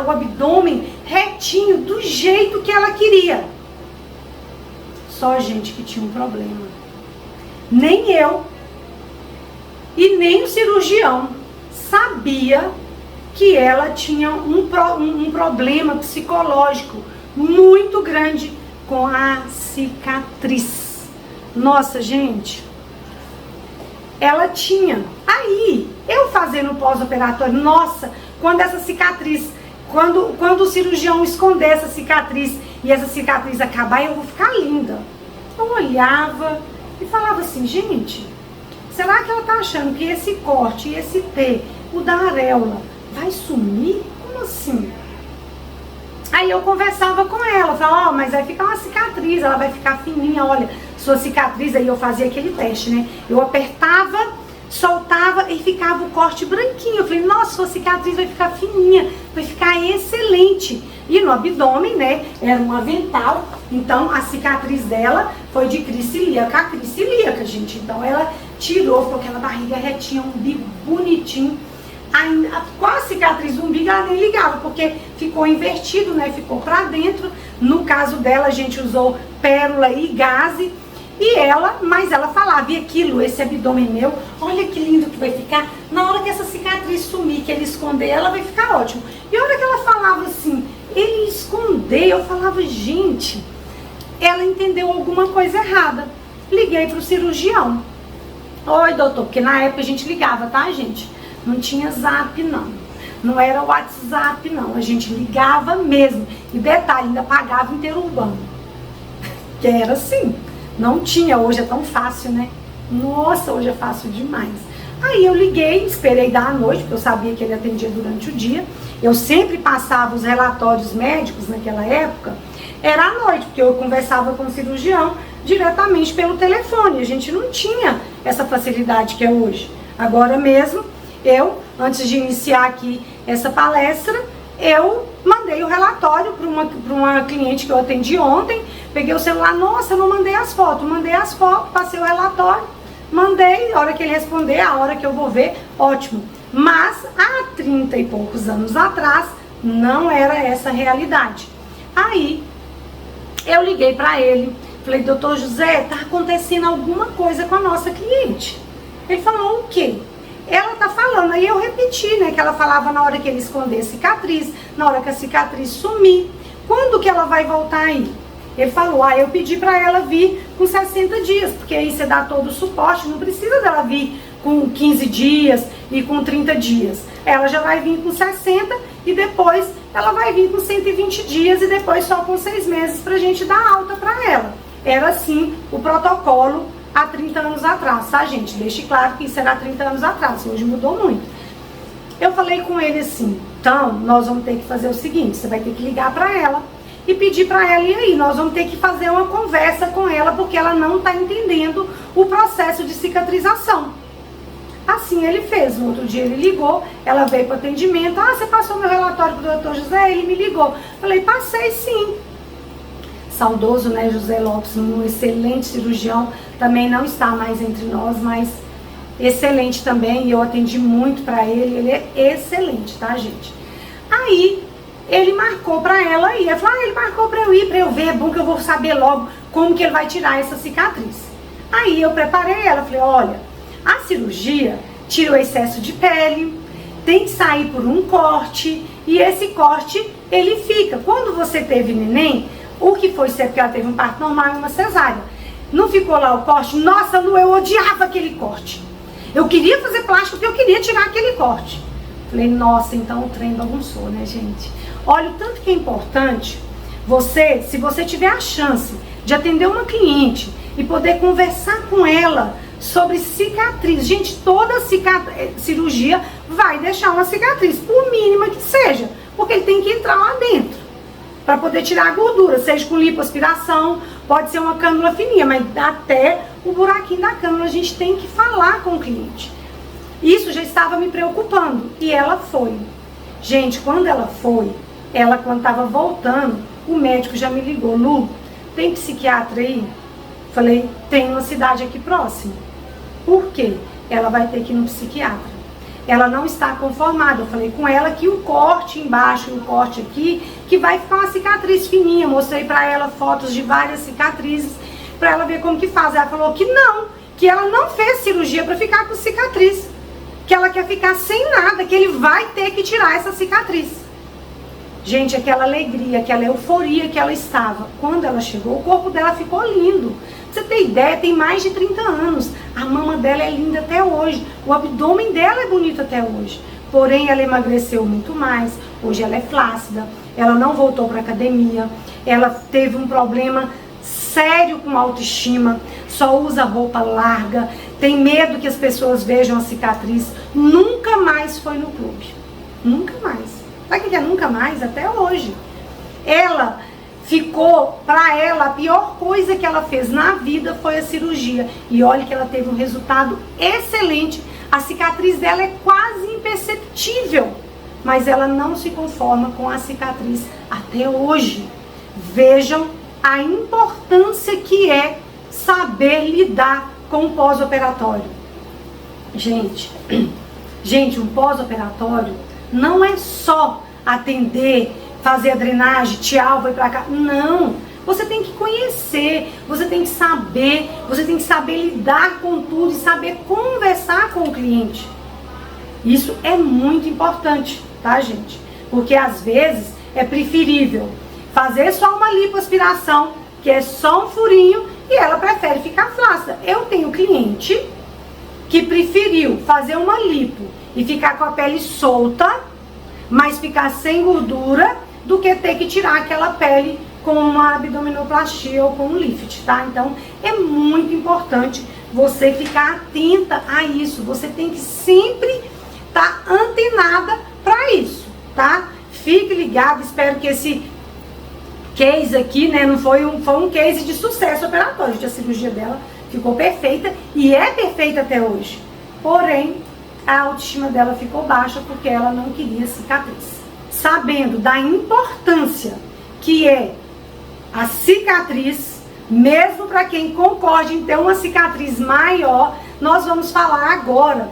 A: o abdômen retinho, do jeito que ela queria. Só, gente, que tinha um problema. Nem eu e nem o cirurgião sabia que ela tinha um problema psicológico muito grande com a cicatriz. Nossa, gente, ela tinha. Aí, eu fazendo pós-operatório, nossa, quando essa cicatriz, quando o cirurgião esconder essa cicatriz e essa cicatriz acabar, eu vou ficar linda. Eu olhava e falava assim: gente, será que ela tá achando que esse corte e esse T, o da areola, vai sumir? Como assim? Aí eu conversava com ela, falava: ó, mas vai ficar uma cicatriz, ela vai ficar fininha, olha, sua cicatriz. Aí eu fazia aquele teste, né? Eu apertava, soltava e ficava o corte branquinho. Eu falei: nossa, sua cicatriz vai ficar fininha, vai ficar excelente. E no abdômen, né, era um avental, então a cicatriz dela foi de crise ilíaca, gente. Então ela tirou com aquela barriga retinha, um umbigo bonitinho. Com a cicatriz do umbigo ela nem ligava, porque ficou invertido, né, ficou pra dentro. No caso dela a gente usou pérola e gaze. Mas ela falava: e aquilo, esse abdômen meu, olha que lindo que vai ficar. Na hora que essa cicatriz sumir, que ele esconder, ela vai ficar ótimo. E a hora que ela falava assim, ele esconder, eu falava: gente, ela entendeu alguma coisa errada. Liguei pro cirurgião. Oi, doutor, porque na época a gente ligava, tá, gente? Não tinha zap, não. Não era WhatsApp, não. A gente ligava mesmo. E detalhe, ainda pagava interurbano. Que era assim. Não tinha, hoje é tão fácil, né? Nossa, hoje é fácil demais. Aí eu liguei, esperei dar a noite, porque eu sabia que ele atendia durante o dia. Eu sempre passava os relatórios médicos naquela época, era à noite, porque eu conversava com o cirurgião diretamente pelo telefone. A gente não tinha essa facilidade que é hoje. Agora mesmo, antes de iniciar aqui essa palestra, eu mandei o relatório para uma cliente que eu atendi ontem. Peguei o celular: nossa, eu não mandei as fotos. Mandei as fotos, passei o relatório, mandei. A hora que ele responder, a hora que eu vou ver, ótimo. Mas há 30 e poucos anos atrás não era essa a realidade. Aí eu liguei para ele, falei: doutor José, tá acontecendo alguma coisa com a nossa cliente. Ele falou: o quê? Ela tá falando. Aí eu repeti, né, que ela falava na hora que ele esconder a cicatriz, na hora que a cicatriz sumir. Quando que ela vai voltar aí? Ele falou: eu pedi pra ela vir com 60 dias, porque aí você dá todo o suporte, não precisa dela vir com 15 dias e com 30 dias. Ela já vai vir com 60 e depois ela vai vir com 120 dias e depois só com 6 meses pra gente dar alta pra ela. Era assim o protocolo há 30 anos atrás, tá, gente? Deixe claro que isso era há 30 anos atrás, hoje mudou muito. Eu falei com ele assim: então, nós vamos ter que fazer o seguinte, você vai ter que ligar pra ela e pedir pra ela, e aí, nós vamos ter que fazer uma conversa com ela, porque ela não tá entendendo o processo de cicatrização. Assim ele fez. No outro dia ele ligou, ela veio para o atendimento. Ah, você passou meu relatório para o doutor José? Ele me ligou. Falei, passei sim. Saudoso, né, José Lopes, um excelente cirurgião, também não está mais entre nós, mas excelente também, e eu atendi muito para ele é excelente, tá, gente? Aí, ele marcou para ela ir, ela falou, ele marcou para eu ver, é bom que eu vou saber logo como que ele vai tirar essa cicatriz. Aí eu preparei ela, falei, olha, a cirurgia tira o excesso de pele, tem que sair por um corte, e esse corte, ele fica. Quando você teve neném, o que foi ser porque ela teve um parto normal e uma cesárea, não ficou lá o corte? Nossa, Lu, eu odiava aquele corte. Eu queria fazer plástico porque eu queria tirar aquele corte. Falei, nossa, então o trem bagunçou, né, gente? Olha o tanto que é importante você, se você tiver a chance de atender uma cliente e poder conversar com ela sobre cicatriz. Gente, toda cirurgia vai deixar uma cicatriz, por mínima que seja, porque ele tem que entrar lá dentro para poder tirar a gordura, seja com lipoaspiração, pode ser uma cânula fininha, mas até o buraquinho da cânula a gente tem que falar com o cliente. Isso já estava me preocupando, e ela foi. Gente, quando ela foi, quando estava voltando, o médico já me ligou, Lu, tem psiquiatra aí? Falei, tem uma cidade aqui próxima. Por quê? Ela vai ter que ir no psiquiatra. Ela não está conformada. Eu falei com ela que o corte embaixo e o corte aqui, que vai ficar uma cicatriz fininha. Mostrei para ela fotos de várias cicatrizes, para ela ver como que faz. Ela falou que não, que ela não fez cirurgia para ficar com cicatriz, que ela quer ficar sem nada, que ele vai ter que tirar essa cicatriz. Gente, aquela alegria, aquela euforia que ela estava, quando ela chegou, o corpo dela ficou lindo. Pra você ter ideia, tem mais de 30 anos. A mama dela é linda até hoje. O abdômen dela é bonito até hoje. Porém, ela emagreceu muito mais. Hoje ela é flácida. Ela não voltou para academia. Ela teve um problema sério com a autoestima. Só usa roupa larga. Tem medo que as pessoas vejam a cicatriz. Nunca mais foi no clube. Nunca mais. Sabe o que é nunca mais? Até hoje. Ela ficou, para ela, a pior coisa que ela fez na vida foi a cirurgia. E olha que ela teve um resultado excelente. A cicatriz dela é quase imperceptível. Mas ela não se conforma com a cicatriz até hoje. Vejam a importância que é saber lidar com o pós-operatório. Gente, um pós-operatório não é só atender, fazer a drenagem, tchau, vai pra cá. Não, você tem que conhecer, você tem que saber lidar com tudo e saber conversar com o cliente. Isso é muito importante, tá, gente? Porque às vezes é preferível fazer só uma lipoaspiração, que é só um furinho, e ela prefere ficar flácida. Eu tenho cliente que preferiu fazer uma lipo e ficar com a pele solta, mas ficar sem gordura, do que ter que tirar aquela pele com uma abdominoplastia ou com um lift, tá? Então, é muito importante você ficar atenta a isso. Você tem que sempre estar antenada para isso, tá? Fique ligado, espero que esse case aqui, né, não foi um case de sucesso operatório. A cirurgia dela ficou perfeita e é perfeita até hoje. Porém, a autoestima dela ficou baixa porque ela não queria cicatriz. Sabendo da importância que é a cicatriz, mesmo para quem concorde em ter uma cicatriz maior, nós vamos falar agora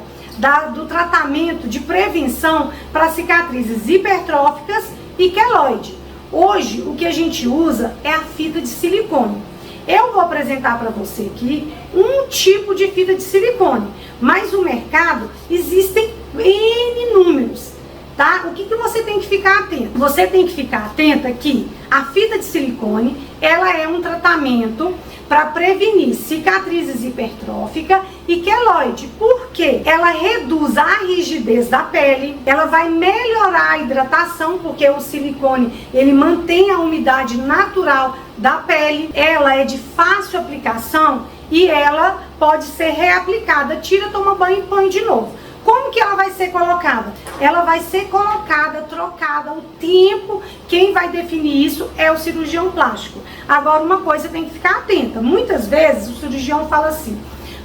A: do tratamento de prevenção para cicatrizes hipertróficas e queloide. Hoje, o que a gente usa é a fita de silicone. Eu vou apresentar para você aqui um tipo de fita de silicone, mas no mercado existem N números, tá? O que você tem que ficar atento? Você tem que ficar atenta que a fita de silicone, ela é um tratamento para prevenir cicatrizes hipertróficas e queloide. Por quê? Ela reduz a rigidez da pele, ela vai melhorar a hidratação, porque o silicone, ele mantém a umidade natural da pele, ela é de fácil aplicação e ela pode ser reaplicada. Tira, toma banho e põe de novo. Como que ela vai ser colocada? Ela vai ser colocada, trocada, o tempo, quem vai definir isso é o cirurgião plástico. Agora, uma coisa tem que ficar atenta. Muitas vezes o cirurgião fala assim,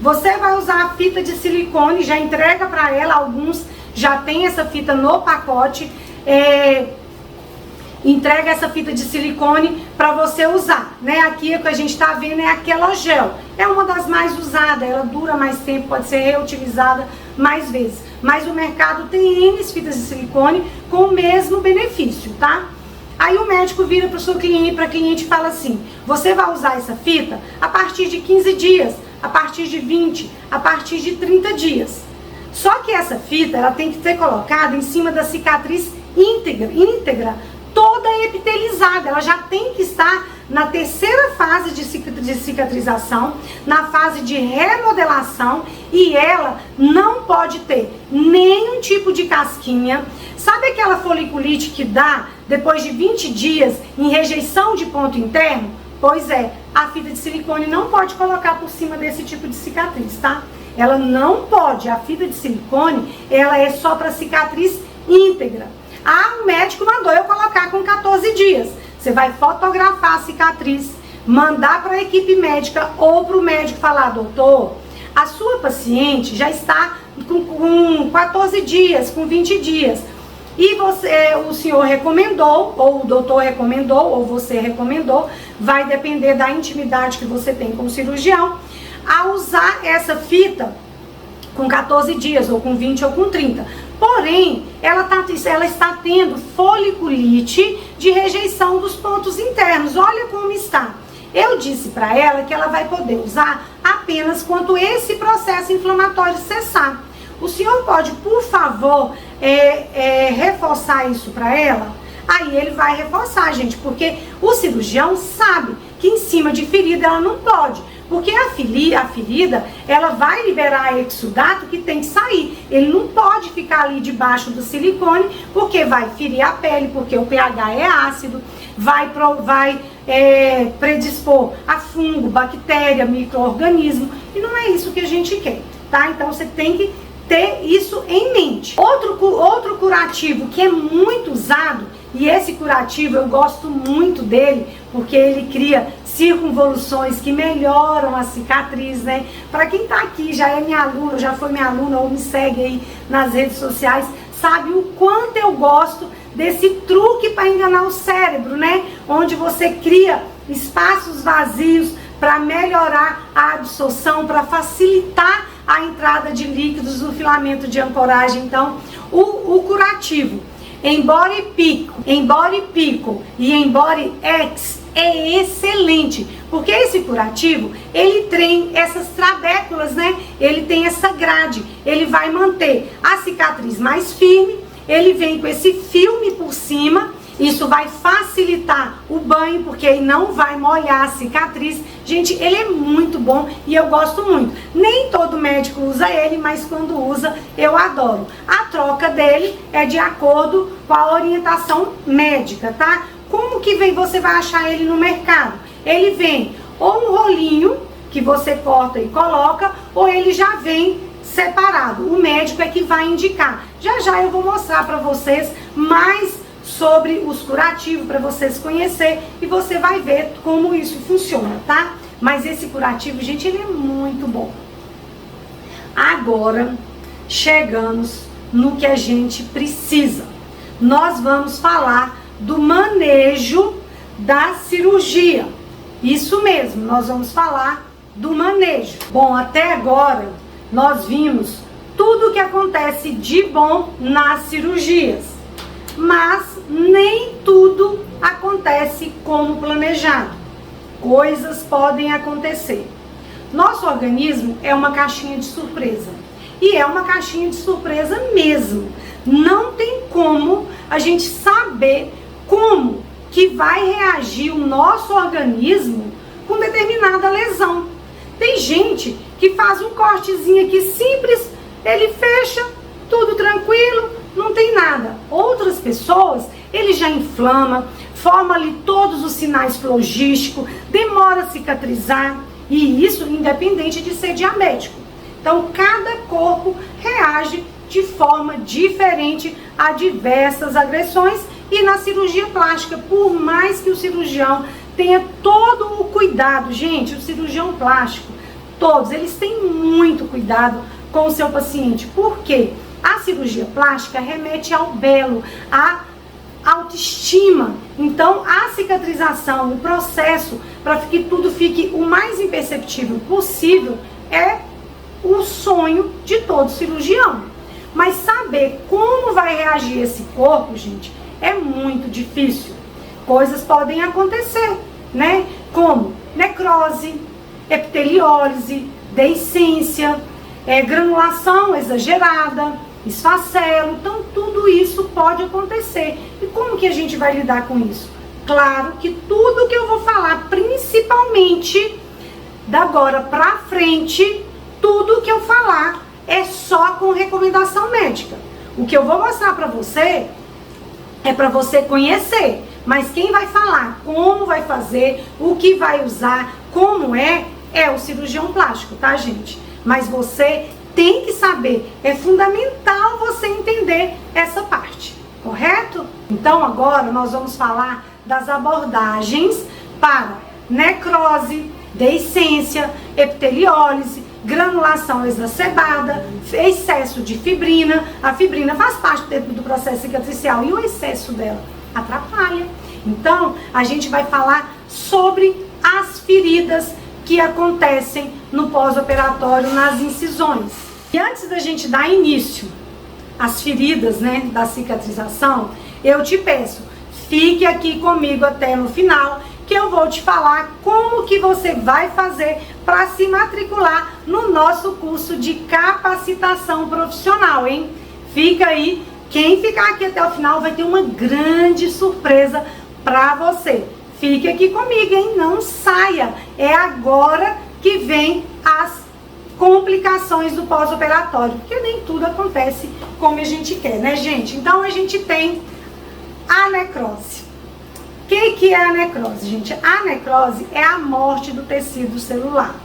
A: Você vai usar a fita de silicone, já entrega para ela, alguns já tem essa fita no pacote, entrega essa fita de silicone para você usar, né? Aqui o que a gente está vendo é aquela gel, é uma das mais usadas, ela dura mais tempo, pode ser reutilizada mais vezes, mas o mercado tem N fitas de silicone com o mesmo benefício, tá? Aí o médico vira para a cliente e fala assim: você vai usar essa fita a partir de 15 dias, a partir de 20, a partir de 30 dias. Só que essa fita, ela tem que ser colocada em cima da cicatriz íntegra, toda epitelizada. Ela já tem que estar na terceira fase de cicatrização, na fase de remodelação, e ela não pode ter nenhum tipo de casquinha. Sabe aquela foliculite que dá depois de 20 dias em rejeição de ponto interno? Pois é, a fita de silicone não pode colocar por cima desse tipo de cicatriz, tá? Ela não pode, a fita de silicone, ela é só para cicatriz íntegra. Ah, o médico mandou eu colocar com 14 dias. Você vai fotografar a cicatriz, mandar para a equipe médica ou para o médico falar: doutor, a sua paciente já está com 14 dias, com 20 dias. E o senhor recomendou, ou o doutor recomendou, ou você recomendou, vai depender da intimidade que você tem com o cirurgião, a usar essa fita com 14 dias, ou com 20, ou com 30. Porém, ela está tendo foliculite de rejeição dos pontos internos. Olha como está. Eu disse para ela que ela vai poder usar apenas quando esse processo inflamatório cessar. O senhor pode, por favor, reforçar isso para ela? Aí ele vai reforçar, gente, porque o cirurgião sabe que em cima de ferida ela não pode. Porque a ferida, ela vai liberar exudato que tem que sair. Ele não pode ficar ali debaixo do silicone, porque vai ferir a pele, porque o pH é ácido, vai predispor a fungo, bactéria, micro-organismo, e não é isso que a gente quer, tá? Então você tem que ter isso em mente. Outro curativo que é muito usado, e esse curativo eu gosto muito dele, porque ele cria circunvoluções que melhoram a cicatriz, né? Para quem tá aqui, já é minha aluna, já foi minha aluna ou me segue aí nas redes sociais, sabe o quanto eu gosto desse truque para enganar o cérebro, né? Onde você cria espaços vazios para melhorar a absorção, para facilitar a entrada de líquidos no filamento de ancoragem. Então, o curativo Embody Pico e Embody X é excelente, porque esse curativo, ele tem essas trabéculas, né? Ele tem essa grade, ele vai manter a cicatriz mais firme, ele vem com esse filme por cima. Isso vai facilitar o banho, porque ele não vai molhar a cicatriz. Gente, ele é muito bom e eu gosto muito. Nem todo médico usa ele, mas quando usa, eu adoro. A troca dele é de acordo com a orientação médica, tá? Como que você vai achar ele no mercado? Ele vem ou um rolinho que você corta e coloca, ou ele já vem separado. O médico é que vai indicar. Já já eu vou mostrar para vocês mais sobre os curativos para vocês conhecer, e você vai ver como isso funciona, tá? Mas esse curativo, gente, ele é muito bom. Agora, chegamos no que a gente precisa. Nós vamos falar do manejo da cirurgia. Isso mesmo, nós vamos falar do manejo. Bom, até agora, nós vimos tudo o que acontece de bom nas cirurgias. Mas nem tudo acontece como planejado. Coisas podem acontecer. Nosso organismo é uma caixinha de surpresa. E é uma caixinha de surpresa mesmo. Não tem como a gente saber como que vai reagir o nosso organismo com determinada lesão. Tem gente que faz um cortezinho aqui simples, ele fecha, tudo tranquilo, não tem nada. Outras pessoas, ele já inflama, forma ali todos os sinais flogísticos, demora a cicatrizar, e isso independente de ser diabético. Então, cada corpo reage de forma diferente a diversas agressões, e na cirurgia plástica, por mais que o cirurgião tenha todo o cuidado, gente, o cirurgião plástico todos, eles têm muito cuidado com o seu paciente. Por quê? A cirurgia plástica remete ao belo, à autoestima. Então, a cicatrização, o processo para que tudo fique o mais imperceptível possível é o sonho de todo cirurgião. Mas saber como vai reagir esse corpo, gente, é muito difícil. Coisas podem acontecer, né? Como necrose, epiteliólise, deiscência, granulação exagerada, esfacelo. Então, tudo isso pode acontecer. E como que a gente vai lidar com isso? Claro que tudo que eu vou falar, principalmente da agora pra frente, tudo que eu falar é só com recomendação médica. O que eu vou mostrar pra você é pra você conhecer. Mas quem vai falar como vai fazer, o que vai usar, como é o cirurgião plástico, tá, gente? Mas você tem que saber, é fundamental você entender essa parte, correto? Então agora nós vamos falar das abordagens para necrose, deiscência, epiteliólise, granulação exacerbada, excesso de fibrina. A fibrina faz parte do processo cicatricial e o excesso dela atrapalha. Então, a gente vai falar sobre as feridas que acontecem no pós-operatório nas incisões. E antes da gente dar início às feridas, né, da cicatrização, eu te peço, fique aqui comigo até no final, que eu vou te falar como que você vai fazer para se matricular no nosso curso de capacitação profissional, hein? Fica aí, quem ficar aqui até o final vai ter uma grande surpresa para você. Fique aqui comigo, hein? Não saia. É agora que vem as complicações do pós-operatório, porque nem tudo acontece como a gente quer, né, gente? Então a gente tem a necrose. O que é a necrose, gente? A necrose é a morte do tecido celular.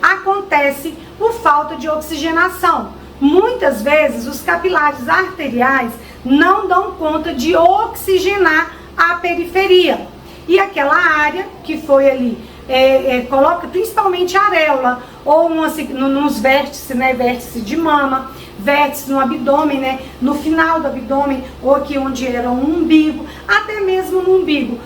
A: Acontece por falta de oxigenação. Muitas vezes os capilares arteriais não dão conta de oxigenar a periferia. E aquela área que foi ali, coloca principalmente a areola, ou nos vértices, né, vértice de mama, vértice no abdômen, né, no final do abdômen, ou aqui onde era um umbigo, até mesmo no umbigo,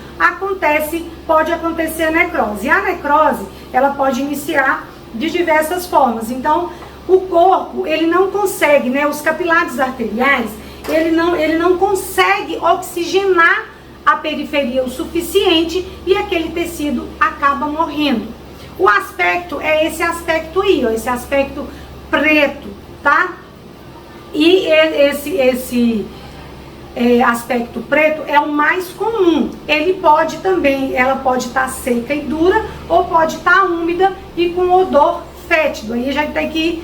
A: pode acontecer a necrose. E a necrose, ela pode iniciar de diversas formas. Então, o corpo, ele não consegue, né, os capilares arteriais, ele não consegue oxigenar a periferia o suficiente e aquele tecido acaba morrendo. O aspecto é esse aspecto aí, ó, esse aspecto preto, tá? E esse aspecto preto é o mais comum. Ela pode estar seca e dura, ou pode estar úmida e com odor fétido. Aí já tem que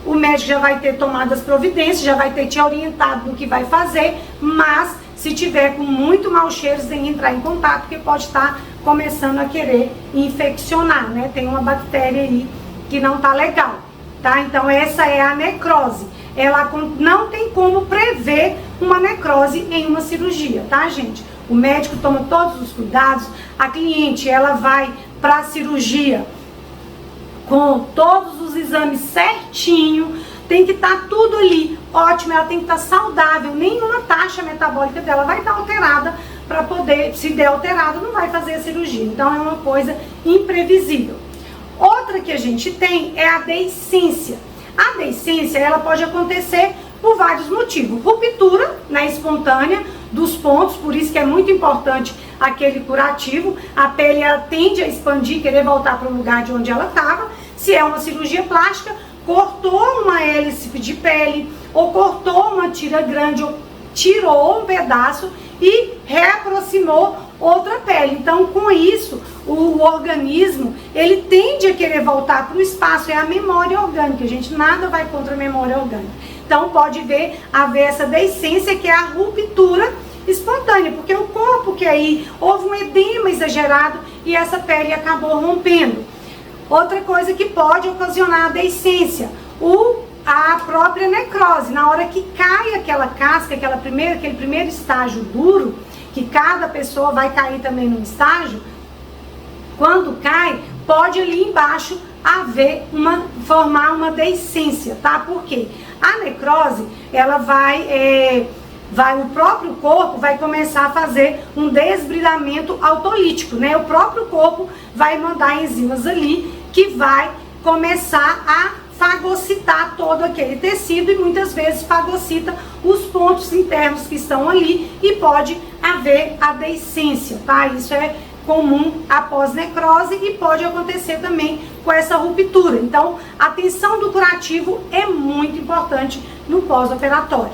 A: o médico já vai ter tomado as providências, já vai ter te orientado no que vai fazer, mas se tiver com muito mau cheiro, você tem que entrar em contato, porque pode estar começando a querer infeccionar, né? Tem uma bactéria aí que não tá legal, tá? Então essa é a necrose. Ela não tem como prever uma necrose em uma cirurgia, tá, gente? O médico toma todos os cuidados, a cliente, ela vai para a cirurgia com todos os exames certinho, tem que estar tudo ali ótimo, ela tem que estar saudável, nenhuma taxa metabólica dela vai estar alterada para poder, se der alterado, não vai fazer a cirurgia. Então é uma coisa imprevisível. Outra que a gente tem é a deiscência. A deiscência, ela pode acontecer por vários motivos. Ruptura, né, espontânea dos pontos, por isso que é muito importante aquele curativo. A pele, ela tende a expandir, querer voltar para o lugar de onde ela estava. Se é uma cirurgia plástica, cortou uma hélice de pele, ou cortou uma tira grande, ou tirou um pedaço e reaproximou outra pele. Então, com isso, o organismo, ele tende a querer voltar para o espaço, é a memória orgânica, gente, nada vai contra a memória orgânica. Então, pode haver essa deiscência, que é a ruptura espontânea, porque o corpo que aí, houve um edema exagerado e essa pele acabou rompendo. Outra coisa que pode ocasionar a deiscência, a própria necrose, na hora que cai aquela casca, aquele primeiro estágio duro, que cada pessoa vai cair também num estágio, quando cai, pode ali embaixo formar uma deiscência, tá? Porque a necrose, ela o próprio corpo vai começar a fazer um desbridamento autolítico, né? O próprio corpo vai mandar enzimas ali que vai começar a fagocitar todo aquele tecido e muitas vezes fagocita os pontos internos que estão ali e pode haver a deiscência, tá? Isso é comum após necrose e pode acontecer também com essa ruptura. Então, a atenção do curativo é muito importante no pós-operatório.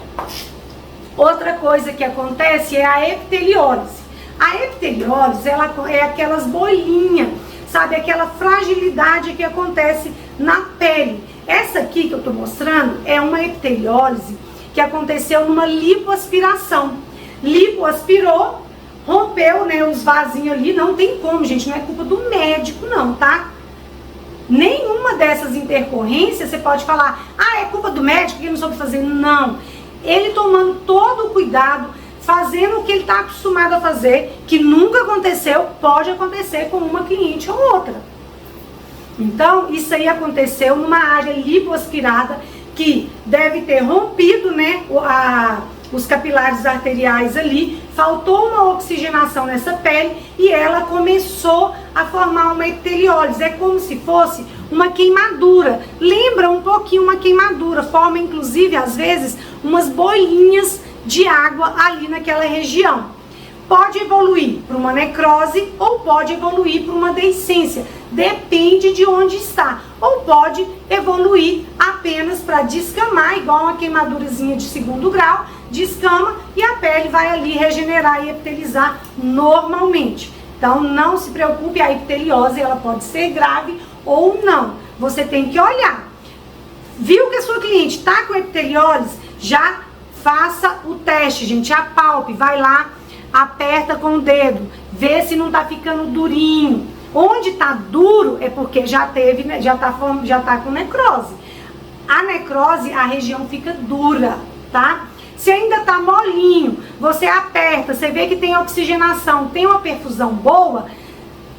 A: Outra coisa que acontece é a epiteliólise. A epiteliólise, ela é aquelas bolinhas, sabe? Aquela fragilidade que acontece na pele. Essa aqui que eu tô mostrando é uma epiteliólise que aconteceu numa lipoaspiração. Lipoaspirou, rompeu, né, os vasinhos ali, não tem como, gente, não é culpa do médico não, tá? Nenhuma dessas intercorrências você pode falar, é culpa do médico que ele não soube fazer. Não, ele tomando todo o cuidado, fazendo o que ele está acostumado a fazer, que nunca aconteceu, pode acontecer com uma cliente ou outra. Então, isso aí aconteceu numa área lipoaspirada que deve ter rompido, né, os capilares arteriais ali, faltou uma oxigenação nessa pele e ela começou a formar uma epiteliólise. É como se fosse uma queimadura, lembra um pouquinho uma queimadura, forma inclusive às vezes umas bolinhas de água ali naquela região. Pode evoluir para uma necrose ou pode evoluir para uma deiscência, depende de onde está. Ou pode evoluir apenas para descamar, igual uma queimadurazinha de 2º grau, descama e a pele vai ali regenerar e epitelizar normalmente. Então não se preocupe, a epiteliose ela pode ser grave ou não. Você tem que olhar. Viu que a sua cliente está com epiteliose? Já faça o teste, gente, apalpe, vai lá, aperta com o dedo, vê se não tá ficando durinho. Onde tá duro é porque já teve, né, já tá com necrose. A necrose, a região fica dura, tá? Se ainda tá molinho, você aperta, você vê que tem oxigenação, tem uma perfusão boa,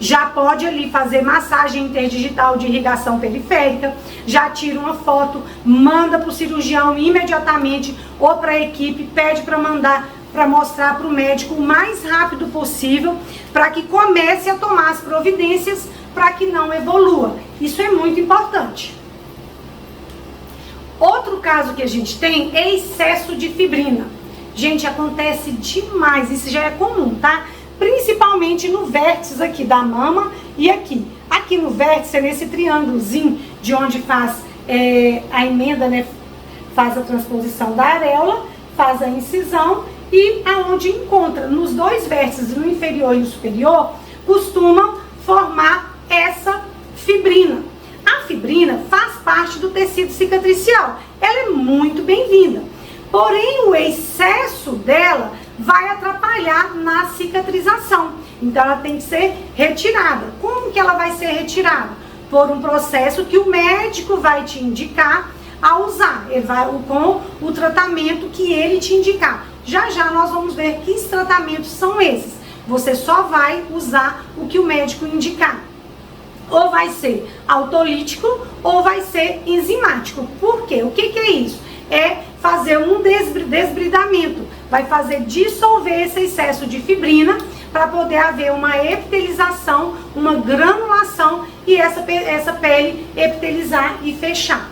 A: já pode ali fazer massagem interdigital de irrigação periférica, já tira uma foto, manda pro cirurgião imediatamente ou para a equipe, pede para mostrar para o médico o mais rápido possível, para que comece a tomar as providências para que não evolua. Isso é muito importante. Outro caso que a gente tem é excesso de fibrina. Gente, acontece demais, isso já é comum, tá? Principalmente no vértice aqui da mama e aqui. Aqui no vértice, nesse triângulozinho de onde faz a emenda, né? Faz a transposição da areola, faz a incisão e aonde encontra, nos dois vértices, no inferior e no superior, costumam formar essa fibrina. A fibrina faz parte do tecido cicatricial, ela é muito bem-vinda. Porém, o excesso dela vai atrapalhar na cicatrização. Então, ela tem que ser retirada. Como que ela vai ser retirada? Por um processo que o médico vai te indicar a usar. Ele vai com o tratamento que ele te indicar. Já já nós vamos ver que tratamentos são esses. Você só vai usar o que o médico indicar. Ou vai ser autolítico ou vai ser enzimático. Por quê? O que é isso? É fazer um desbridamento. Vai fazer dissolver esse excesso de fibrina para poder haver uma epitelização, uma granulação e essa pele epitelizar e fechar.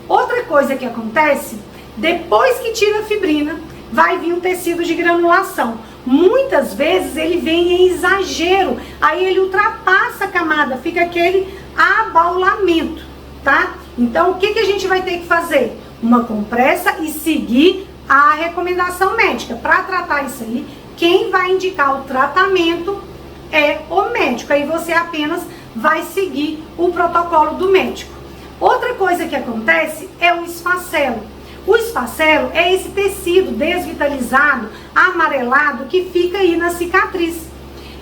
A: Outra coisa que acontece, depois que tira a fibrina, vai vir um tecido de granulação. Muitas vezes ele vem em exagero, aí ele ultrapassa a camada, fica aquele abaulamento, tá? Então o que a gente vai ter que fazer? Uma compressa e seguir a recomendação médica. Para tratar isso aí, quem vai indicar o tratamento é o médico, aí você apenas vai seguir o protocolo do médico. Outra coisa que acontece é o esfacelo. O esfacelo é esse tecido desvitalizado, amarelado, que fica aí na cicatriz.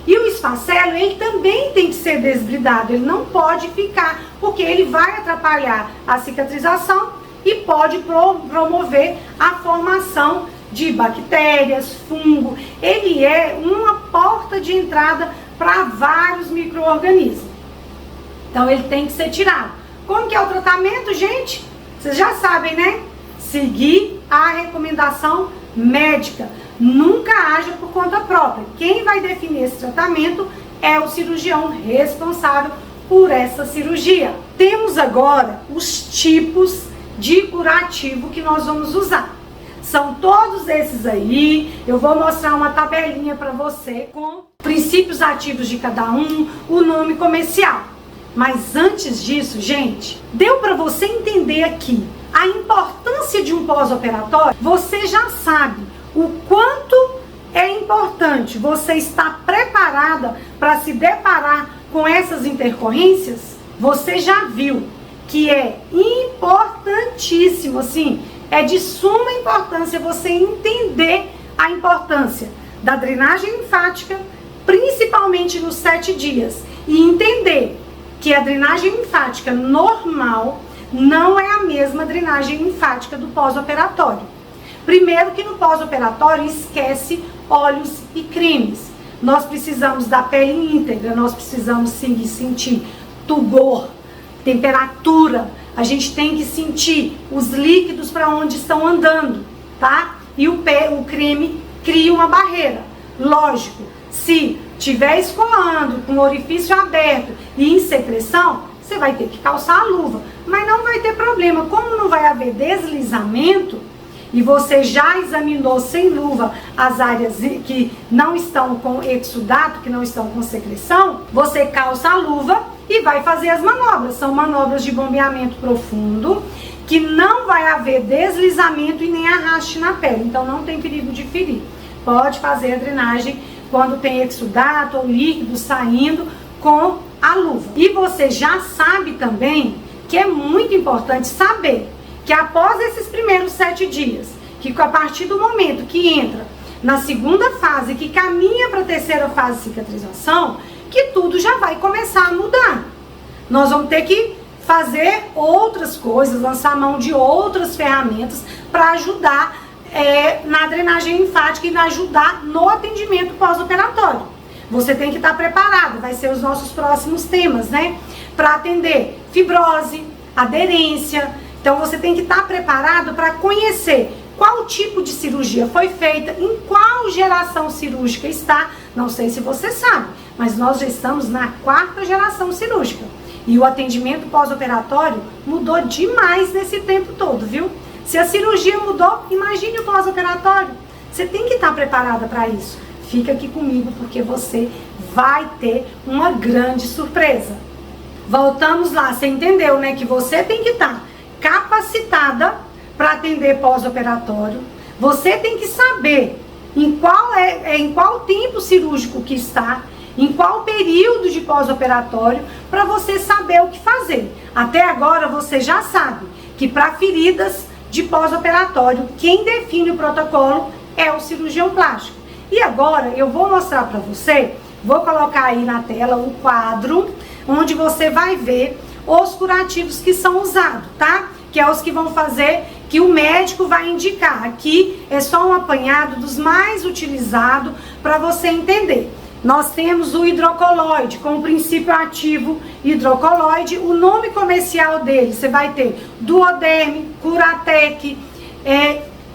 A: E o esfacelo, ele também tem que ser desbridado, ele não pode ficar, porque ele vai atrapalhar a cicatrização e pode promover a formação de bactérias, fungo. Ele é uma porta de entrada para vários micro-organismos. Então ele tem que ser tirado. Como que é o tratamento, gente? Vocês já sabem, né? Seguir a recomendação médica. Nunca haja por conta própria. Quem vai definir esse tratamento é o cirurgião responsável por essa cirurgia. Temos agora os tipos de curativo que nós vamos usar. São todos esses aí. Eu vou mostrar uma tabelinha para você com princípios ativos de cada um, o nome comercial. Mas antes disso, gente, deu para você entender aqui a importância de um pós-operatório? Você já sabe o quanto é importante você estar preparada para se deparar com essas intercorrências? Você já viu que é importantíssimo, assim, é de suma importância você entender a importância da drenagem linfática, principalmente nos 7 dias, e entender que a drenagem linfática normal não é a mesma drenagem linfática do pós-operatório. Primeiro que no pós-operatório esquece óleos e cremes. Nós precisamos da pele íntegra, nós precisamos sim sentir tugor, temperatura, a gente tem que sentir os líquidos para onde estão andando, tá? E o creme cria uma barreira. Lógico, se estiver escoando, com o orifício aberto e em secreção, você vai ter que calçar a luva. Mas não vai ter problema, como não vai haver deslizamento, e você já examinou sem luva as áreas que não estão com exudato, que não estão com secreção, você calça a luva e vai fazer as manobras. São manobras de bombeamento profundo, que não vai haver deslizamento e nem arraste na pele, então não tem perigo de ferir. Pode fazer a drenagem quando tem exudato ou líquido saindo com a luva. E você já sabe também que é muito importante saber que após esses primeiros 7 dias, que a partir do momento que entra na segunda fase, que caminha para a terceira fase de cicatrização, que tudo já vai começar a mudar. Nós vamos ter que fazer outras coisas, lançar mão de outras ferramentas para ajudar na drenagem linfática e ajudar no atendimento pós-operatório. Você tem que estar preparado, vai ser os nossos próximos temas, né? Para atender fibrose, aderência. Então você tem que estar preparado para conhecer qual tipo de cirurgia foi feita, em qual geração cirúrgica está. Não sei se você sabe, mas nós já estamos na 4ª geração cirúrgica. E o atendimento pós-operatório mudou demais nesse tempo todo, viu? Se a cirurgia mudou, imagine o pós-operatório. Você tem que estar preparada para isso. Fica aqui comigo porque você vai ter uma grande surpresa. Voltamos lá, você entendeu, né? Que você tem que estar capacitada para atender pós-operatório. Você tem que saber em qual tempo cirúrgico que está, em qual período de pós-operatório, para você saber o que fazer. Até agora você já sabe que para feridas de pós-operatório, quem define o protocolo é o cirurgião plástico. E agora eu vou mostrar para você, vou colocar aí na tela um quadro, onde você vai ver os curativos que são usados, tá? Que é os que vão fazer, que o médico vai indicar. Aqui é só um apanhado dos mais utilizados para você entender. Nós temos o hidrocoloide, com o princípio ativo hidrocoloide. O nome comercial dele, você vai ter Duoderm, Curatec,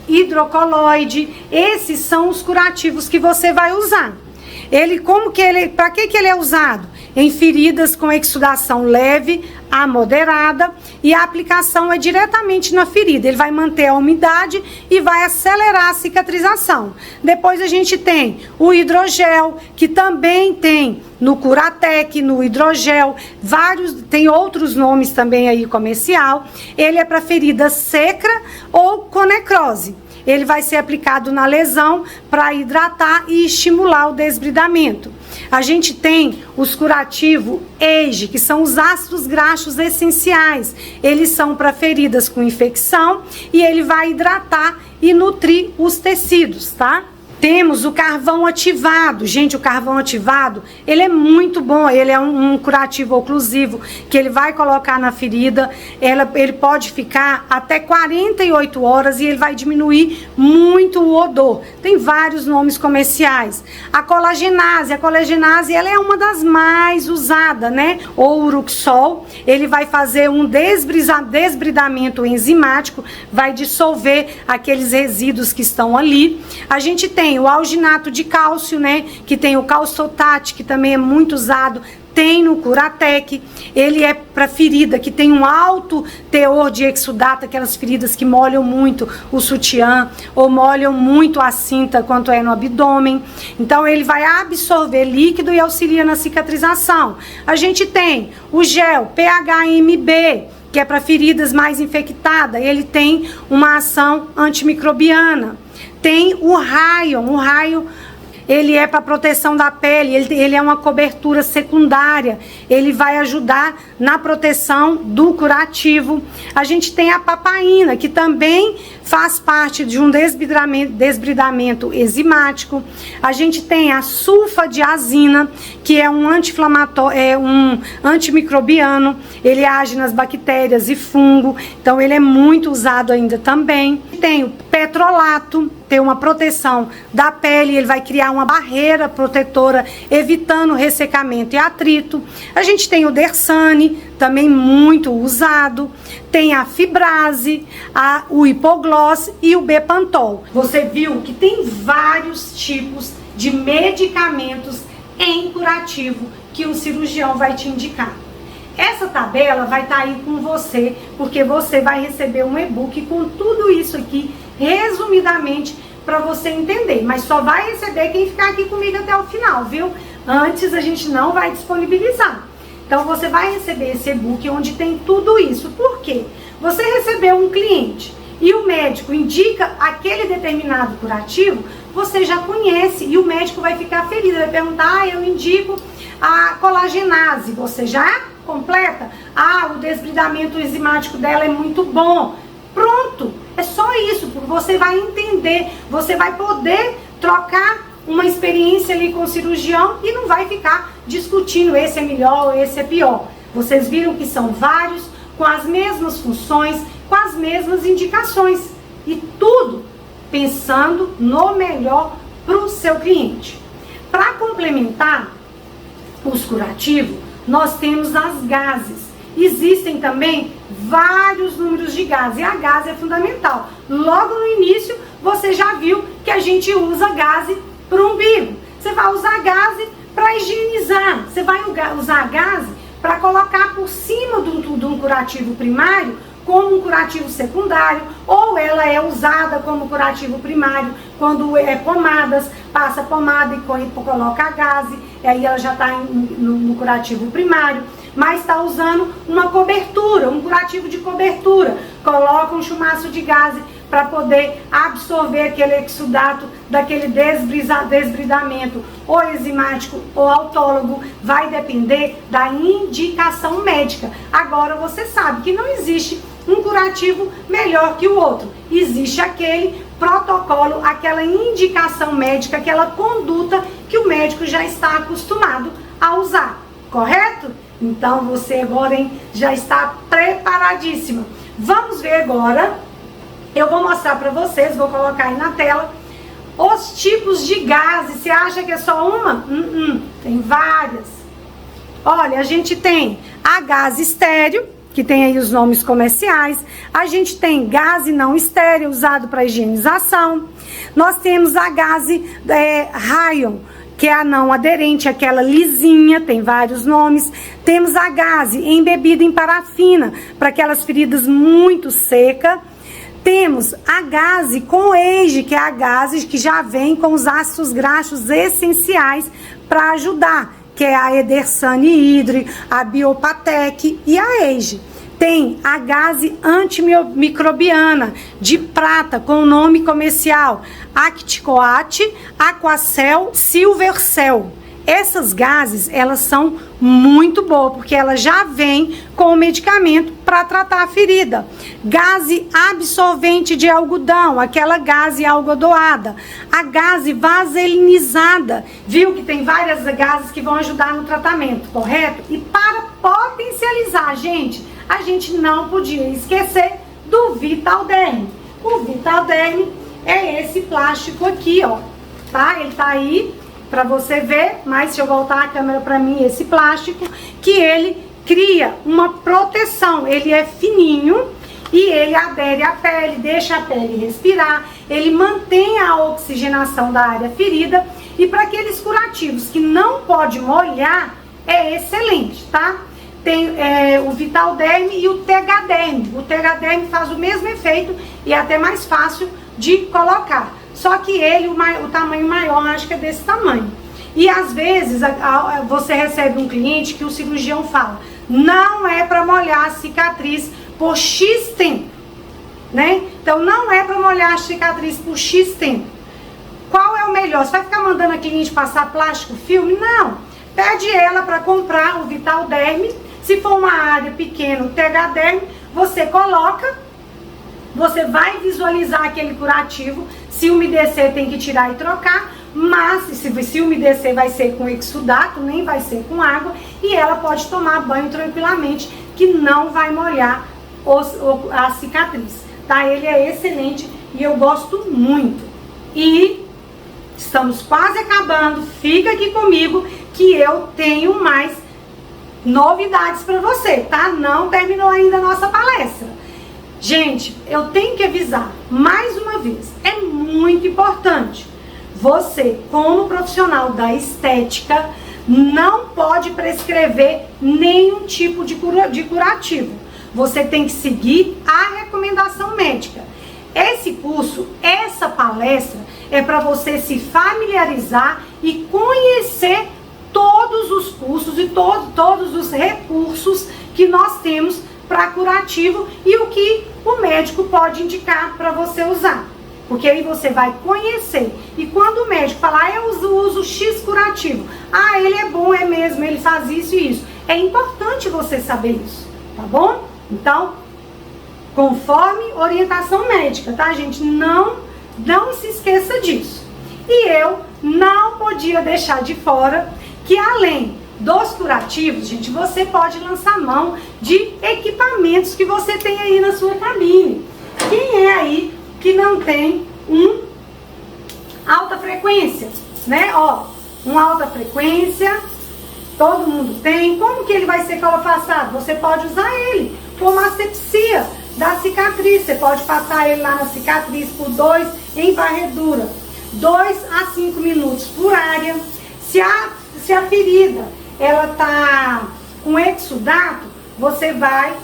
A: hidrocoloide. Esses são os curativos que você vai usar. Para que ele é usado? Em feridas com exudação leve a moderada, e a aplicação é diretamente na ferida. Ele vai manter a umidade e vai acelerar a cicatrização. Depois a gente tem o hidrogel, que também tem no Curatec, no hidrogel, tem outros nomes também aí comercial. Ele é para ferida seca ou com necrose. Ele vai ser aplicado na lesão para hidratar e estimular o desbridamento. A gente tem os curativos EIGE, que são os ácidos graxos essenciais. Eles são para feridas com infecção e ele vai hidratar e nutrir os tecidos, tá? Temos o carvão ativado. Gente, o carvão ativado, ele é muito bom. Ele é um curativo oclusivo que ele vai colocar na ferida. Ele pode ficar até 48 horas e ele vai diminuir muito o odor. Tem vários nomes comerciais. A colagenase. A colagenase, ela é uma das mais usadas, né? O Uruxol, ele vai fazer um desbridamento enzimático, vai dissolver aqueles resíduos que estão ali. A gente tem o alginato de cálcio, né? Que tem o Calçotate, que também é muito usado. Tem no Curatec, ele é para ferida que tem um alto teor de exudato, aquelas feridas que molham muito o sutiã ou molham muito a cinta quanto é no abdômen. Então ele vai absorver líquido e auxilia na cicatrização. A gente tem o gel PHMB, que é para feridas mais infectadas, ele tem uma ação antimicrobiana. Tem o raio, ele é para proteção da pele, ele é uma cobertura secundária, ele vai ajudar na proteção do curativo. A gente tem a papaína, que também faz parte de um desbridamento enzimático. A gente tem a sulfadiazina, que é um anti-inflamatório, é um antimicrobiano, ele age nas bactérias e fungo, então ele é muito usado ainda também. Tem o petrolato, tem uma proteção da pele, ele vai criar uma barreira protetora, evitando ressecamento e atrito. A gente tem o Dersane, também muito usado. Tem a Fibrase, o Hipoglós e o Bepantol. Você viu que tem vários tipos de medicamentos em curativo que o cirurgião vai te indicar. Essa tabela vai estar aí com você, porque você vai receber um e-book com tudo isso aqui, resumidamente, para você entender. Mas só vai receber quem ficar aqui comigo até o final, viu? Antes a gente não vai disponibilizar. Então você vai receber esse e-book onde tem tudo isso. Por quê? Você recebeu um cliente e o médico indica aquele determinado curativo, você já conhece e o médico vai ficar feliz, vai perguntar, eu indico a colagenase, você já completa? O desbridamento enzimático dela é muito bom. Pronto, é só isso, porque você vai entender, você vai poder trocar uma experiência ali com o cirurgião e não vai ficar discutindo esse é melhor, esse é pior. Vocês viram que são vários, com as mesmas funções, com as mesmas indicações e tudo pensando no melhor para o seu cliente. Para complementar os curativos, nós temos as gases. Existem também vários números de gases e a gase é fundamental. Logo no início, você já viu que a gente usa gase para o umbigo. Você vai usar gase para higienizar. Você vai usar gase para colocar por cima de um curativo primário como um curativo secundário, ou ela é usada como curativo primário quando é pomadas, passa pomada e coloca a gase, e aí ela já está no curativo primário, mas está usando uma cobertura, um curativo de cobertura, coloca um chumaço de gase para poder absorver aquele exudato daquele desbridamento ou enzimático ou autólogo, vai depender da indicação médica. Agora você sabe que não existe um curativo melhor que o outro, existe aquele protocolo, aquela indicação médica, aquela conduta que o médico já está acostumado a usar, correto? Então você agora já está preparadíssima. Vamos ver agora, eu vou mostrar para vocês, vou colocar aí na tela, os tipos de gases. Você acha que é só uma? Tem várias. Olha, a gente tem a gase estéreo, que tem aí os nomes comerciais. A gente tem gase não estéreo, usado para higienização. Nós temos a gase Rayon, que é a não aderente, aquela lisinha, tem vários nomes. Temos a gase embebida em parafina, para aquelas feridas muito secas. Temos a gase com EIGE, que é a gase que já vem com os ácidos graxos essenciais para ajudar, que é a Edersane Hydre, a Biopatec e a EIGE. Tem a gase antimicrobiana de prata com o nome comercial Acticoate, Aquacel, Silvercel. Essas gases, elas são muito boas, porque ela já vem com o medicamento para tratar a ferida. Gase absorvente de algodão, aquela gase algodoada. A gase vaselinizada, viu que tem várias gases que vão ajudar no tratamento, correto? E para potencializar, gente, a gente não podia esquecer do Vitalderm. O Vitalderm é esse plástico aqui, ó, tá? Ele tá aí para você ver, mas se eu voltar a câmera para mim, esse plástico, que ele cria uma proteção, ele é fininho e ele adere à pele, deixa a pele respirar, ele mantém a oxigenação da área ferida e para aqueles curativos que não pode molhar, é excelente, tá? Tem o Vitalderm e o Tegaderm. O Tegaderm faz o mesmo efeito e é até mais fácil de colocar. Só que ele, o tamanho maior, acho que é desse tamanho. E às vezes você recebe um cliente que o cirurgião fala, não é para molhar a cicatriz por X tempo, né? Então não é para molhar a cicatriz por X tempo. Qual é o melhor? Você vai ficar mandando a cliente passar plástico filme? Não. Pede ela para comprar o Vitalderm. Se for uma área pequena, o Tegaderm, você coloca, você vai visualizar aquele curativo. Se umedecer, tem que tirar e trocar, mas se umedecer vai ser com exudato, nem vai ser com água, e ela pode tomar banho tranquilamente, que não vai molhar a cicatriz, tá? Ele é excelente e eu gosto muito. E estamos quase acabando, fica aqui comigo que eu tenho mais novidades para você, tá? Não terminou ainda a nossa palestra. Gente, eu tenho que avisar mais uma vez, é muito importante. Você, como profissional da estética, não pode prescrever nenhum tipo de curativo. Você tem que seguir a recomendação médica. Esse curso, essa palestra, é para você se familiarizar e conhecer todos os cursos e todos os recursos que nós temos para curativo e o que o médico pode indicar para você usar. Porque aí você vai conhecer. E quando o médico falar, eu uso X curativo. Ah, ele é bom, é mesmo, ele faz isso e isso. É importante você saber isso, tá bom? Então, conforme orientação médica, tá, gente? Não se esqueça disso. E eu não podia deixar de fora que além dos curativos, gente, você pode lançar mão de equipamentos que você tem aí na sua cabine. Quem é aí que não tem alta frequência, né? Ó, uma alta frequência, todo mundo tem. Como que ele vai ser colofaciado? Você pode usar ele como asepsia da cicatriz. Você pode passar ele lá na cicatriz por 2 em varredura, 2 a 5 minutos por área. Se a ferida ela tá com exudato, você vai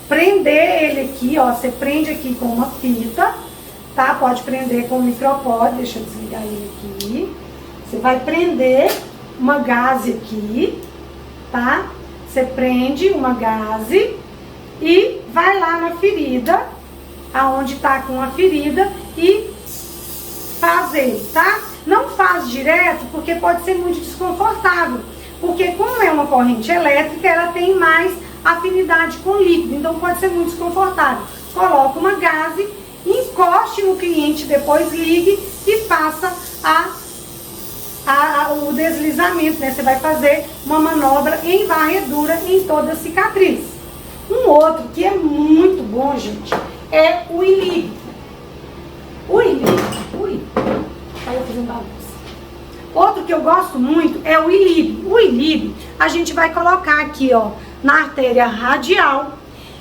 A: prender ele aqui, ó. Você prende aqui com uma fita, tá? Pode prender com um micropore, deixa eu desligar ele aqui. Você vai prender uma gaze aqui, tá? Você prende uma gaze e vai lá na ferida, aonde tá com a ferida, e faz ele, tá? Não faz direto, porque pode ser muito desconfortável. Porque como é uma corrente elétrica, ela tem mais afinidade com líquido, então pode ser muito desconfortável. Coloca uma gaze, encoste no cliente, depois ligue e faça o deslizamento, né? Você vai fazer uma manobra em varredura em toda a cicatriz. Um outro que é muito bom, gente, é o Ilib. O Ilib, tava fazendo bagunça. Outro que eu gosto muito é o Ilib. O Ilib, a gente vai colocar aqui, ó, na artéria radial.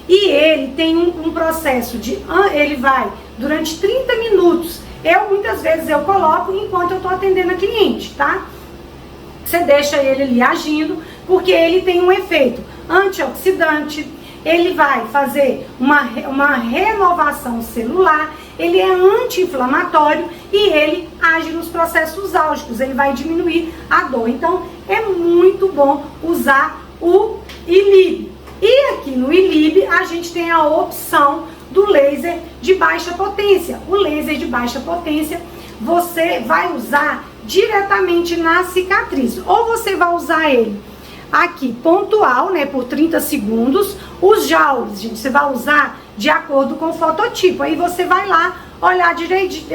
A: E ele tem um processo de... Ele vai durante 30 minutos. Muitas vezes eu coloco enquanto eu tô atendendo a cliente, tá? Você deixa ele ali agindo, porque ele tem um efeito antioxidante. Ele vai fazer uma renovação celular. Ele é anti-inflamatório e ele age nos processos álgicos, ele vai diminuir a dor. Então, é muito bom usar o Ilib. E aqui no Ilib, a gente tem a opção do laser de baixa potência. O laser de baixa potência, você vai usar diretamente na cicatriz. Ou você vai usar ele aqui pontual, né, por 30 segundos. Os joules, gente, você vai usar de acordo com o fototipo. Aí você vai lá olhar direito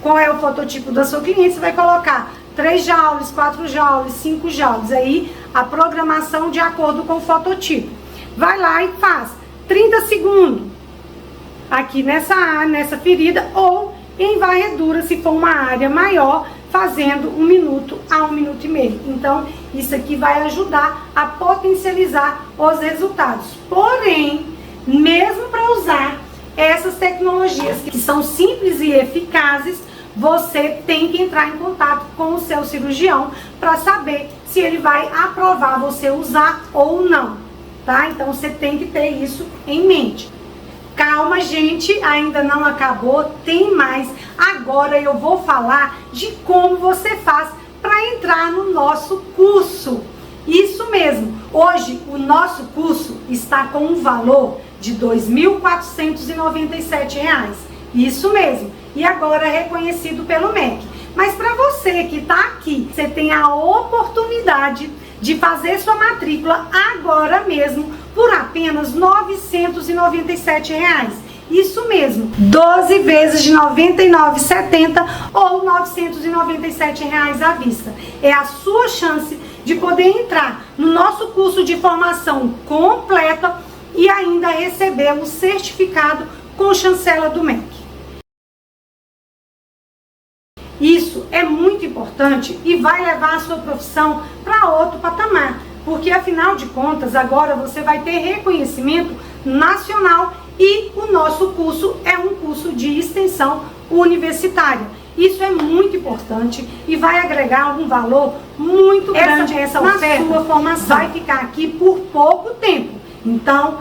A: qual é o fototipo da sua cliente, você vai colocar 3 joules, 4 joules, 5 joules. Aí a programação de acordo com o fototipo. Vai lá e faz 30 segundos aqui nessa área, nessa ferida, ou em varredura, se for uma área maior, fazendo 1 minuto a 1 minuto e meio. Então, isso aqui vai ajudar a potencializar os resultados. Porém, mesmo para usar essas tecnologias que são simples e eficazes, você tem que entrar em contato com o seu cirurgião para saber se ele vai aprovar você usar ou não, tá? Então, você tem que ter isso em mente. Calma, gente, ainda não acabou, tem mais. Agora eu vou falar de como você faz para entrar no nosso curso. Isso mesmo, hoje o nosso curso está com um valor de R$ 2.497. Isso mesmo, e agora é reconhecido pelo MEC. Mas para você que está aqui, você tem a oportunidade de fazer sua matrícula agora mesmo por apenas R$ 997. Isso mesmo, 12 vezes de R$ 99,70 ou R$ 997 à vista. É a sua chance de poder entrar no nosso curso de formação completa e ainda receber um certificado com chancela do MEC. Isso é muito importante e vai levar a sua profissão para outro patamar, porque afinal de contas agora você vai ter reconhecimento nacional e o nosso curso é um curso de extensão universitária. Isso é muito importante e vai agregar um valor muito grande essa oferta na sua formação. Vai ficar aqui por pouco tempo. Então,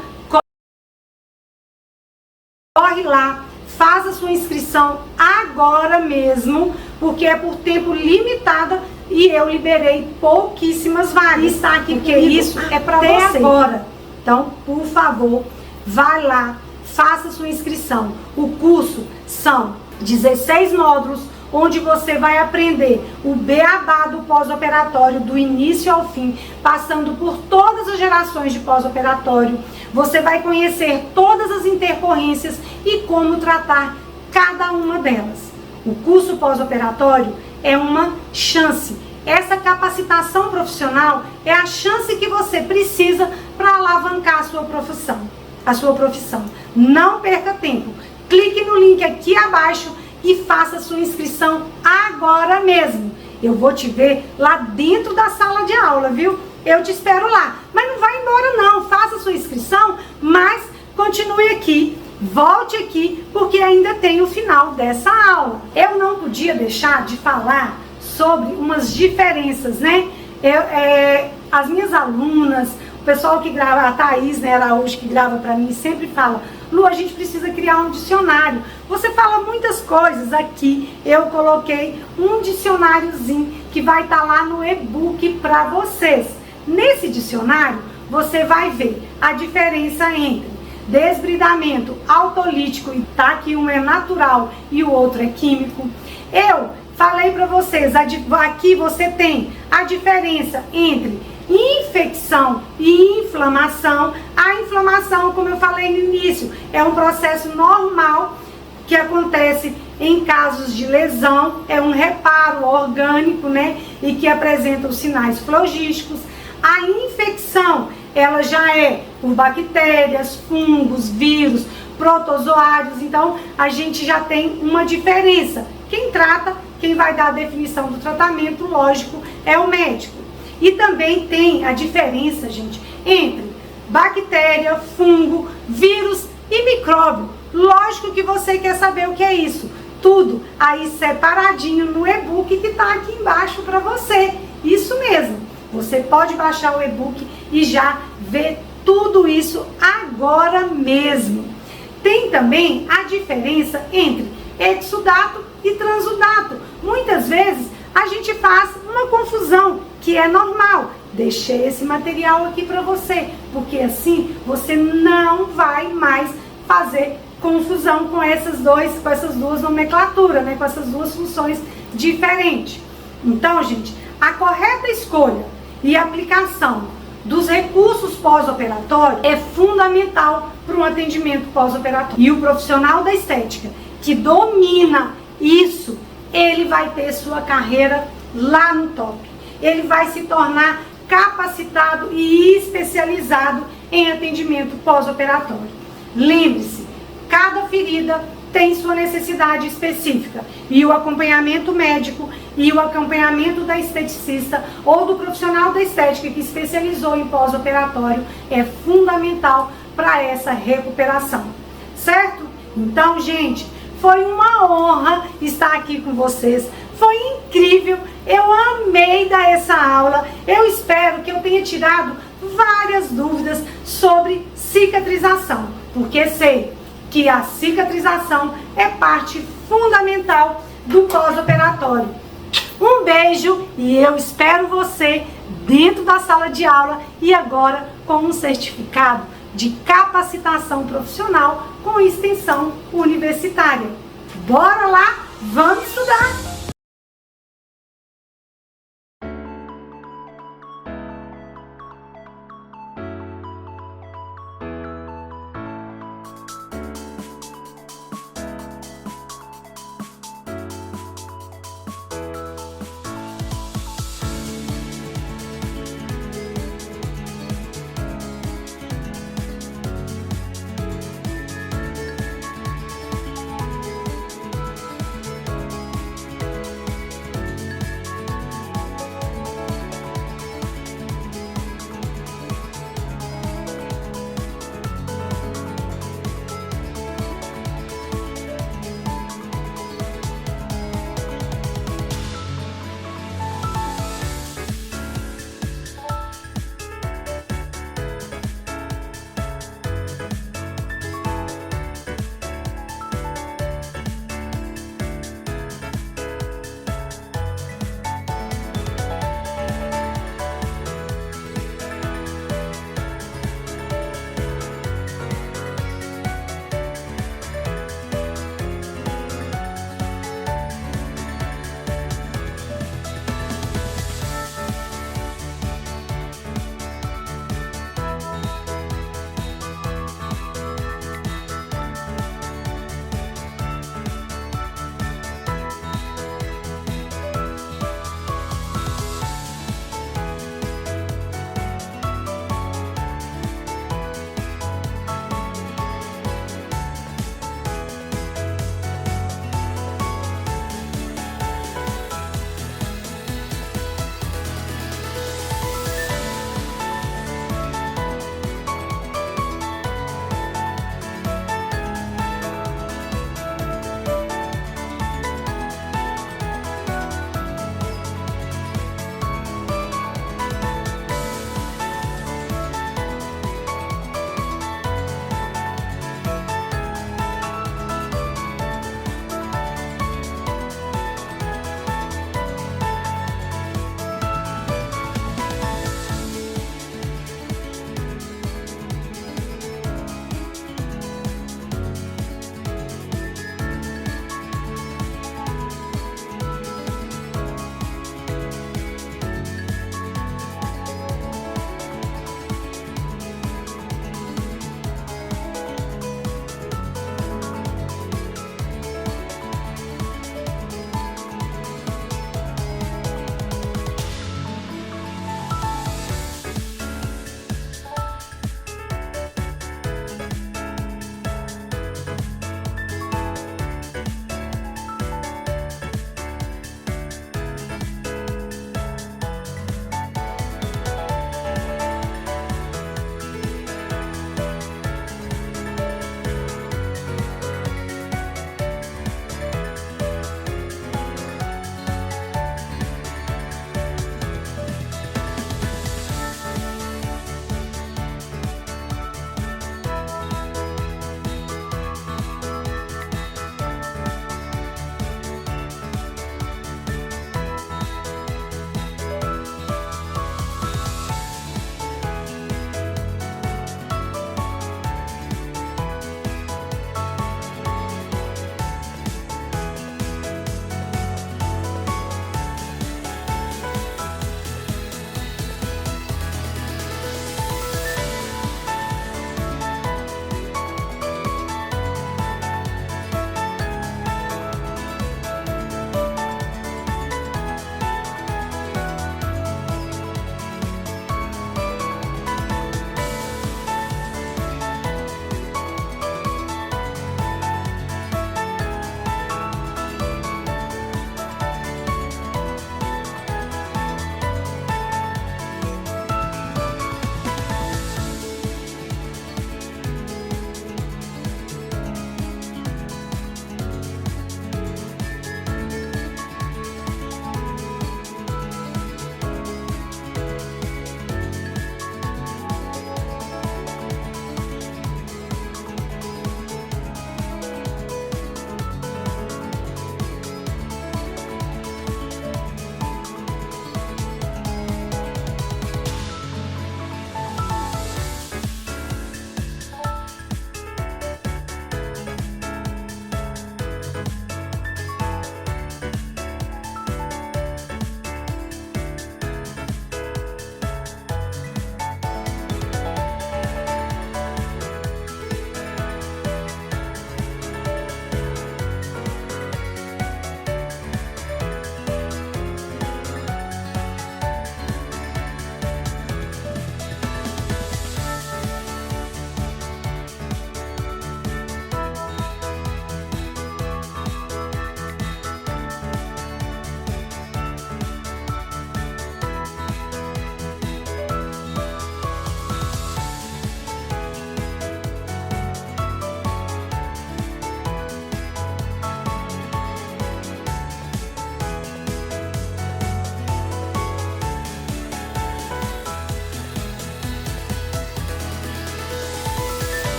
A: corre lá, faz a sua inscrição agora mesmo, porque é por tempo limitado e eu liberei pouquíssimas vagas. Está aqui, porque isso é para você agora. Então, por favor, vai lá, faça a sua inscrição. O curso são 16 módulos, onde você vai aprender o beabá do pós-operatório, do início ao fim, passando por todas as gerações de pós-operatório. Você vai conhecer todas as intercorrências e como tratar cada uma delas. O curso pós-operatório é uma chance. Essa capacitação profissional é a chance que você precisa para alavancar a sua profissão. Não perca tempo. Clique no link aqui abaixo e faça a sua inscrição agora mesmo. Eu vou te ver lá dentro da sala de aula, viu? Eu te espero lá. Mas não vai embora não, faça a sua inscrição, mas continue aqui, volte aqui, porque ainda tem o final dessa aula. Eu não podia deixar de falar sobre umas diferenças, né? As minhas alunas, o pessoal que grava, a Thaís, né, Araújo, que grava pra mim, sempre fala: Lu, a gente precisa criar um dicionário. Você fala muitas coisas aqui, eu coloquei um dicionáriozinho que vai estar lá no e-book para vocês. Nesse dicionário, você vai ver a diferença entre desbridamento autolítico, e tá aqui, um é natural e o outro é químico. Eu falei para vocês, aqui você tem a diferença entre infecção e inflamação. A inflamação, como eu falei no início, é um processo normal que acontece em casos de lesão, é um reparo orgânico, né, e que apresenta os sinais flogísticos. A infecção, ela já é por bactérias, fungos, vírus, protozoários. Então, a gente já tem uma diferença. Quem trata, quem vai dar a definição do tratamento, lógico, é o médico. E também tem a diferença, gente, entre bactéria, fungo, vírus e micróbio. Lógico que você quer saber o que é isso. Tudo aí separadinho no e-book que está aqui embaixo para você. Isso mesmo. Você pode baixar o e-book e já ver tudo isso agora mesmo. Tem também a diferença entre exudato e transudato. Muitas vezes a gente faz uma confusão, que é normal. Deixei esse material aqui para você, porque assim você não vai mais fazer confusão com essas duas nomenclaturas, né? Com essas duas funções diferentes. Então, gente, a correta escolha e aplicação dos recursos pós-operatórios é fundamental para um atendimento pós-operatório. E o profissional da estética que domina isso, ele vai ter sua carreira lá no top. Ele vai se tornar capacitado e especializado em atendimento pós-operatório. Lembre-se, cada ferida tem sua necessidade específica e o acompanhamento médico e o acompanhamento da esteticista ou do profissional da estética que especializou em pós-operatório é fundamental para essa recuperação, certo? Então, gente, foi uma honra estar aqui com vocês, foi incrível, eu amei dar essa aula, eu espero que eu tenha tirado várias dúvidas sobre cicatrização, porque sei que a cicatrização é parte fundamental do pós-operatório. Um beijo e eu espero você dentro da sala de aula e agora com um certificado de capacitação profissional com extensão universitária. Bora lá, vamos estudar!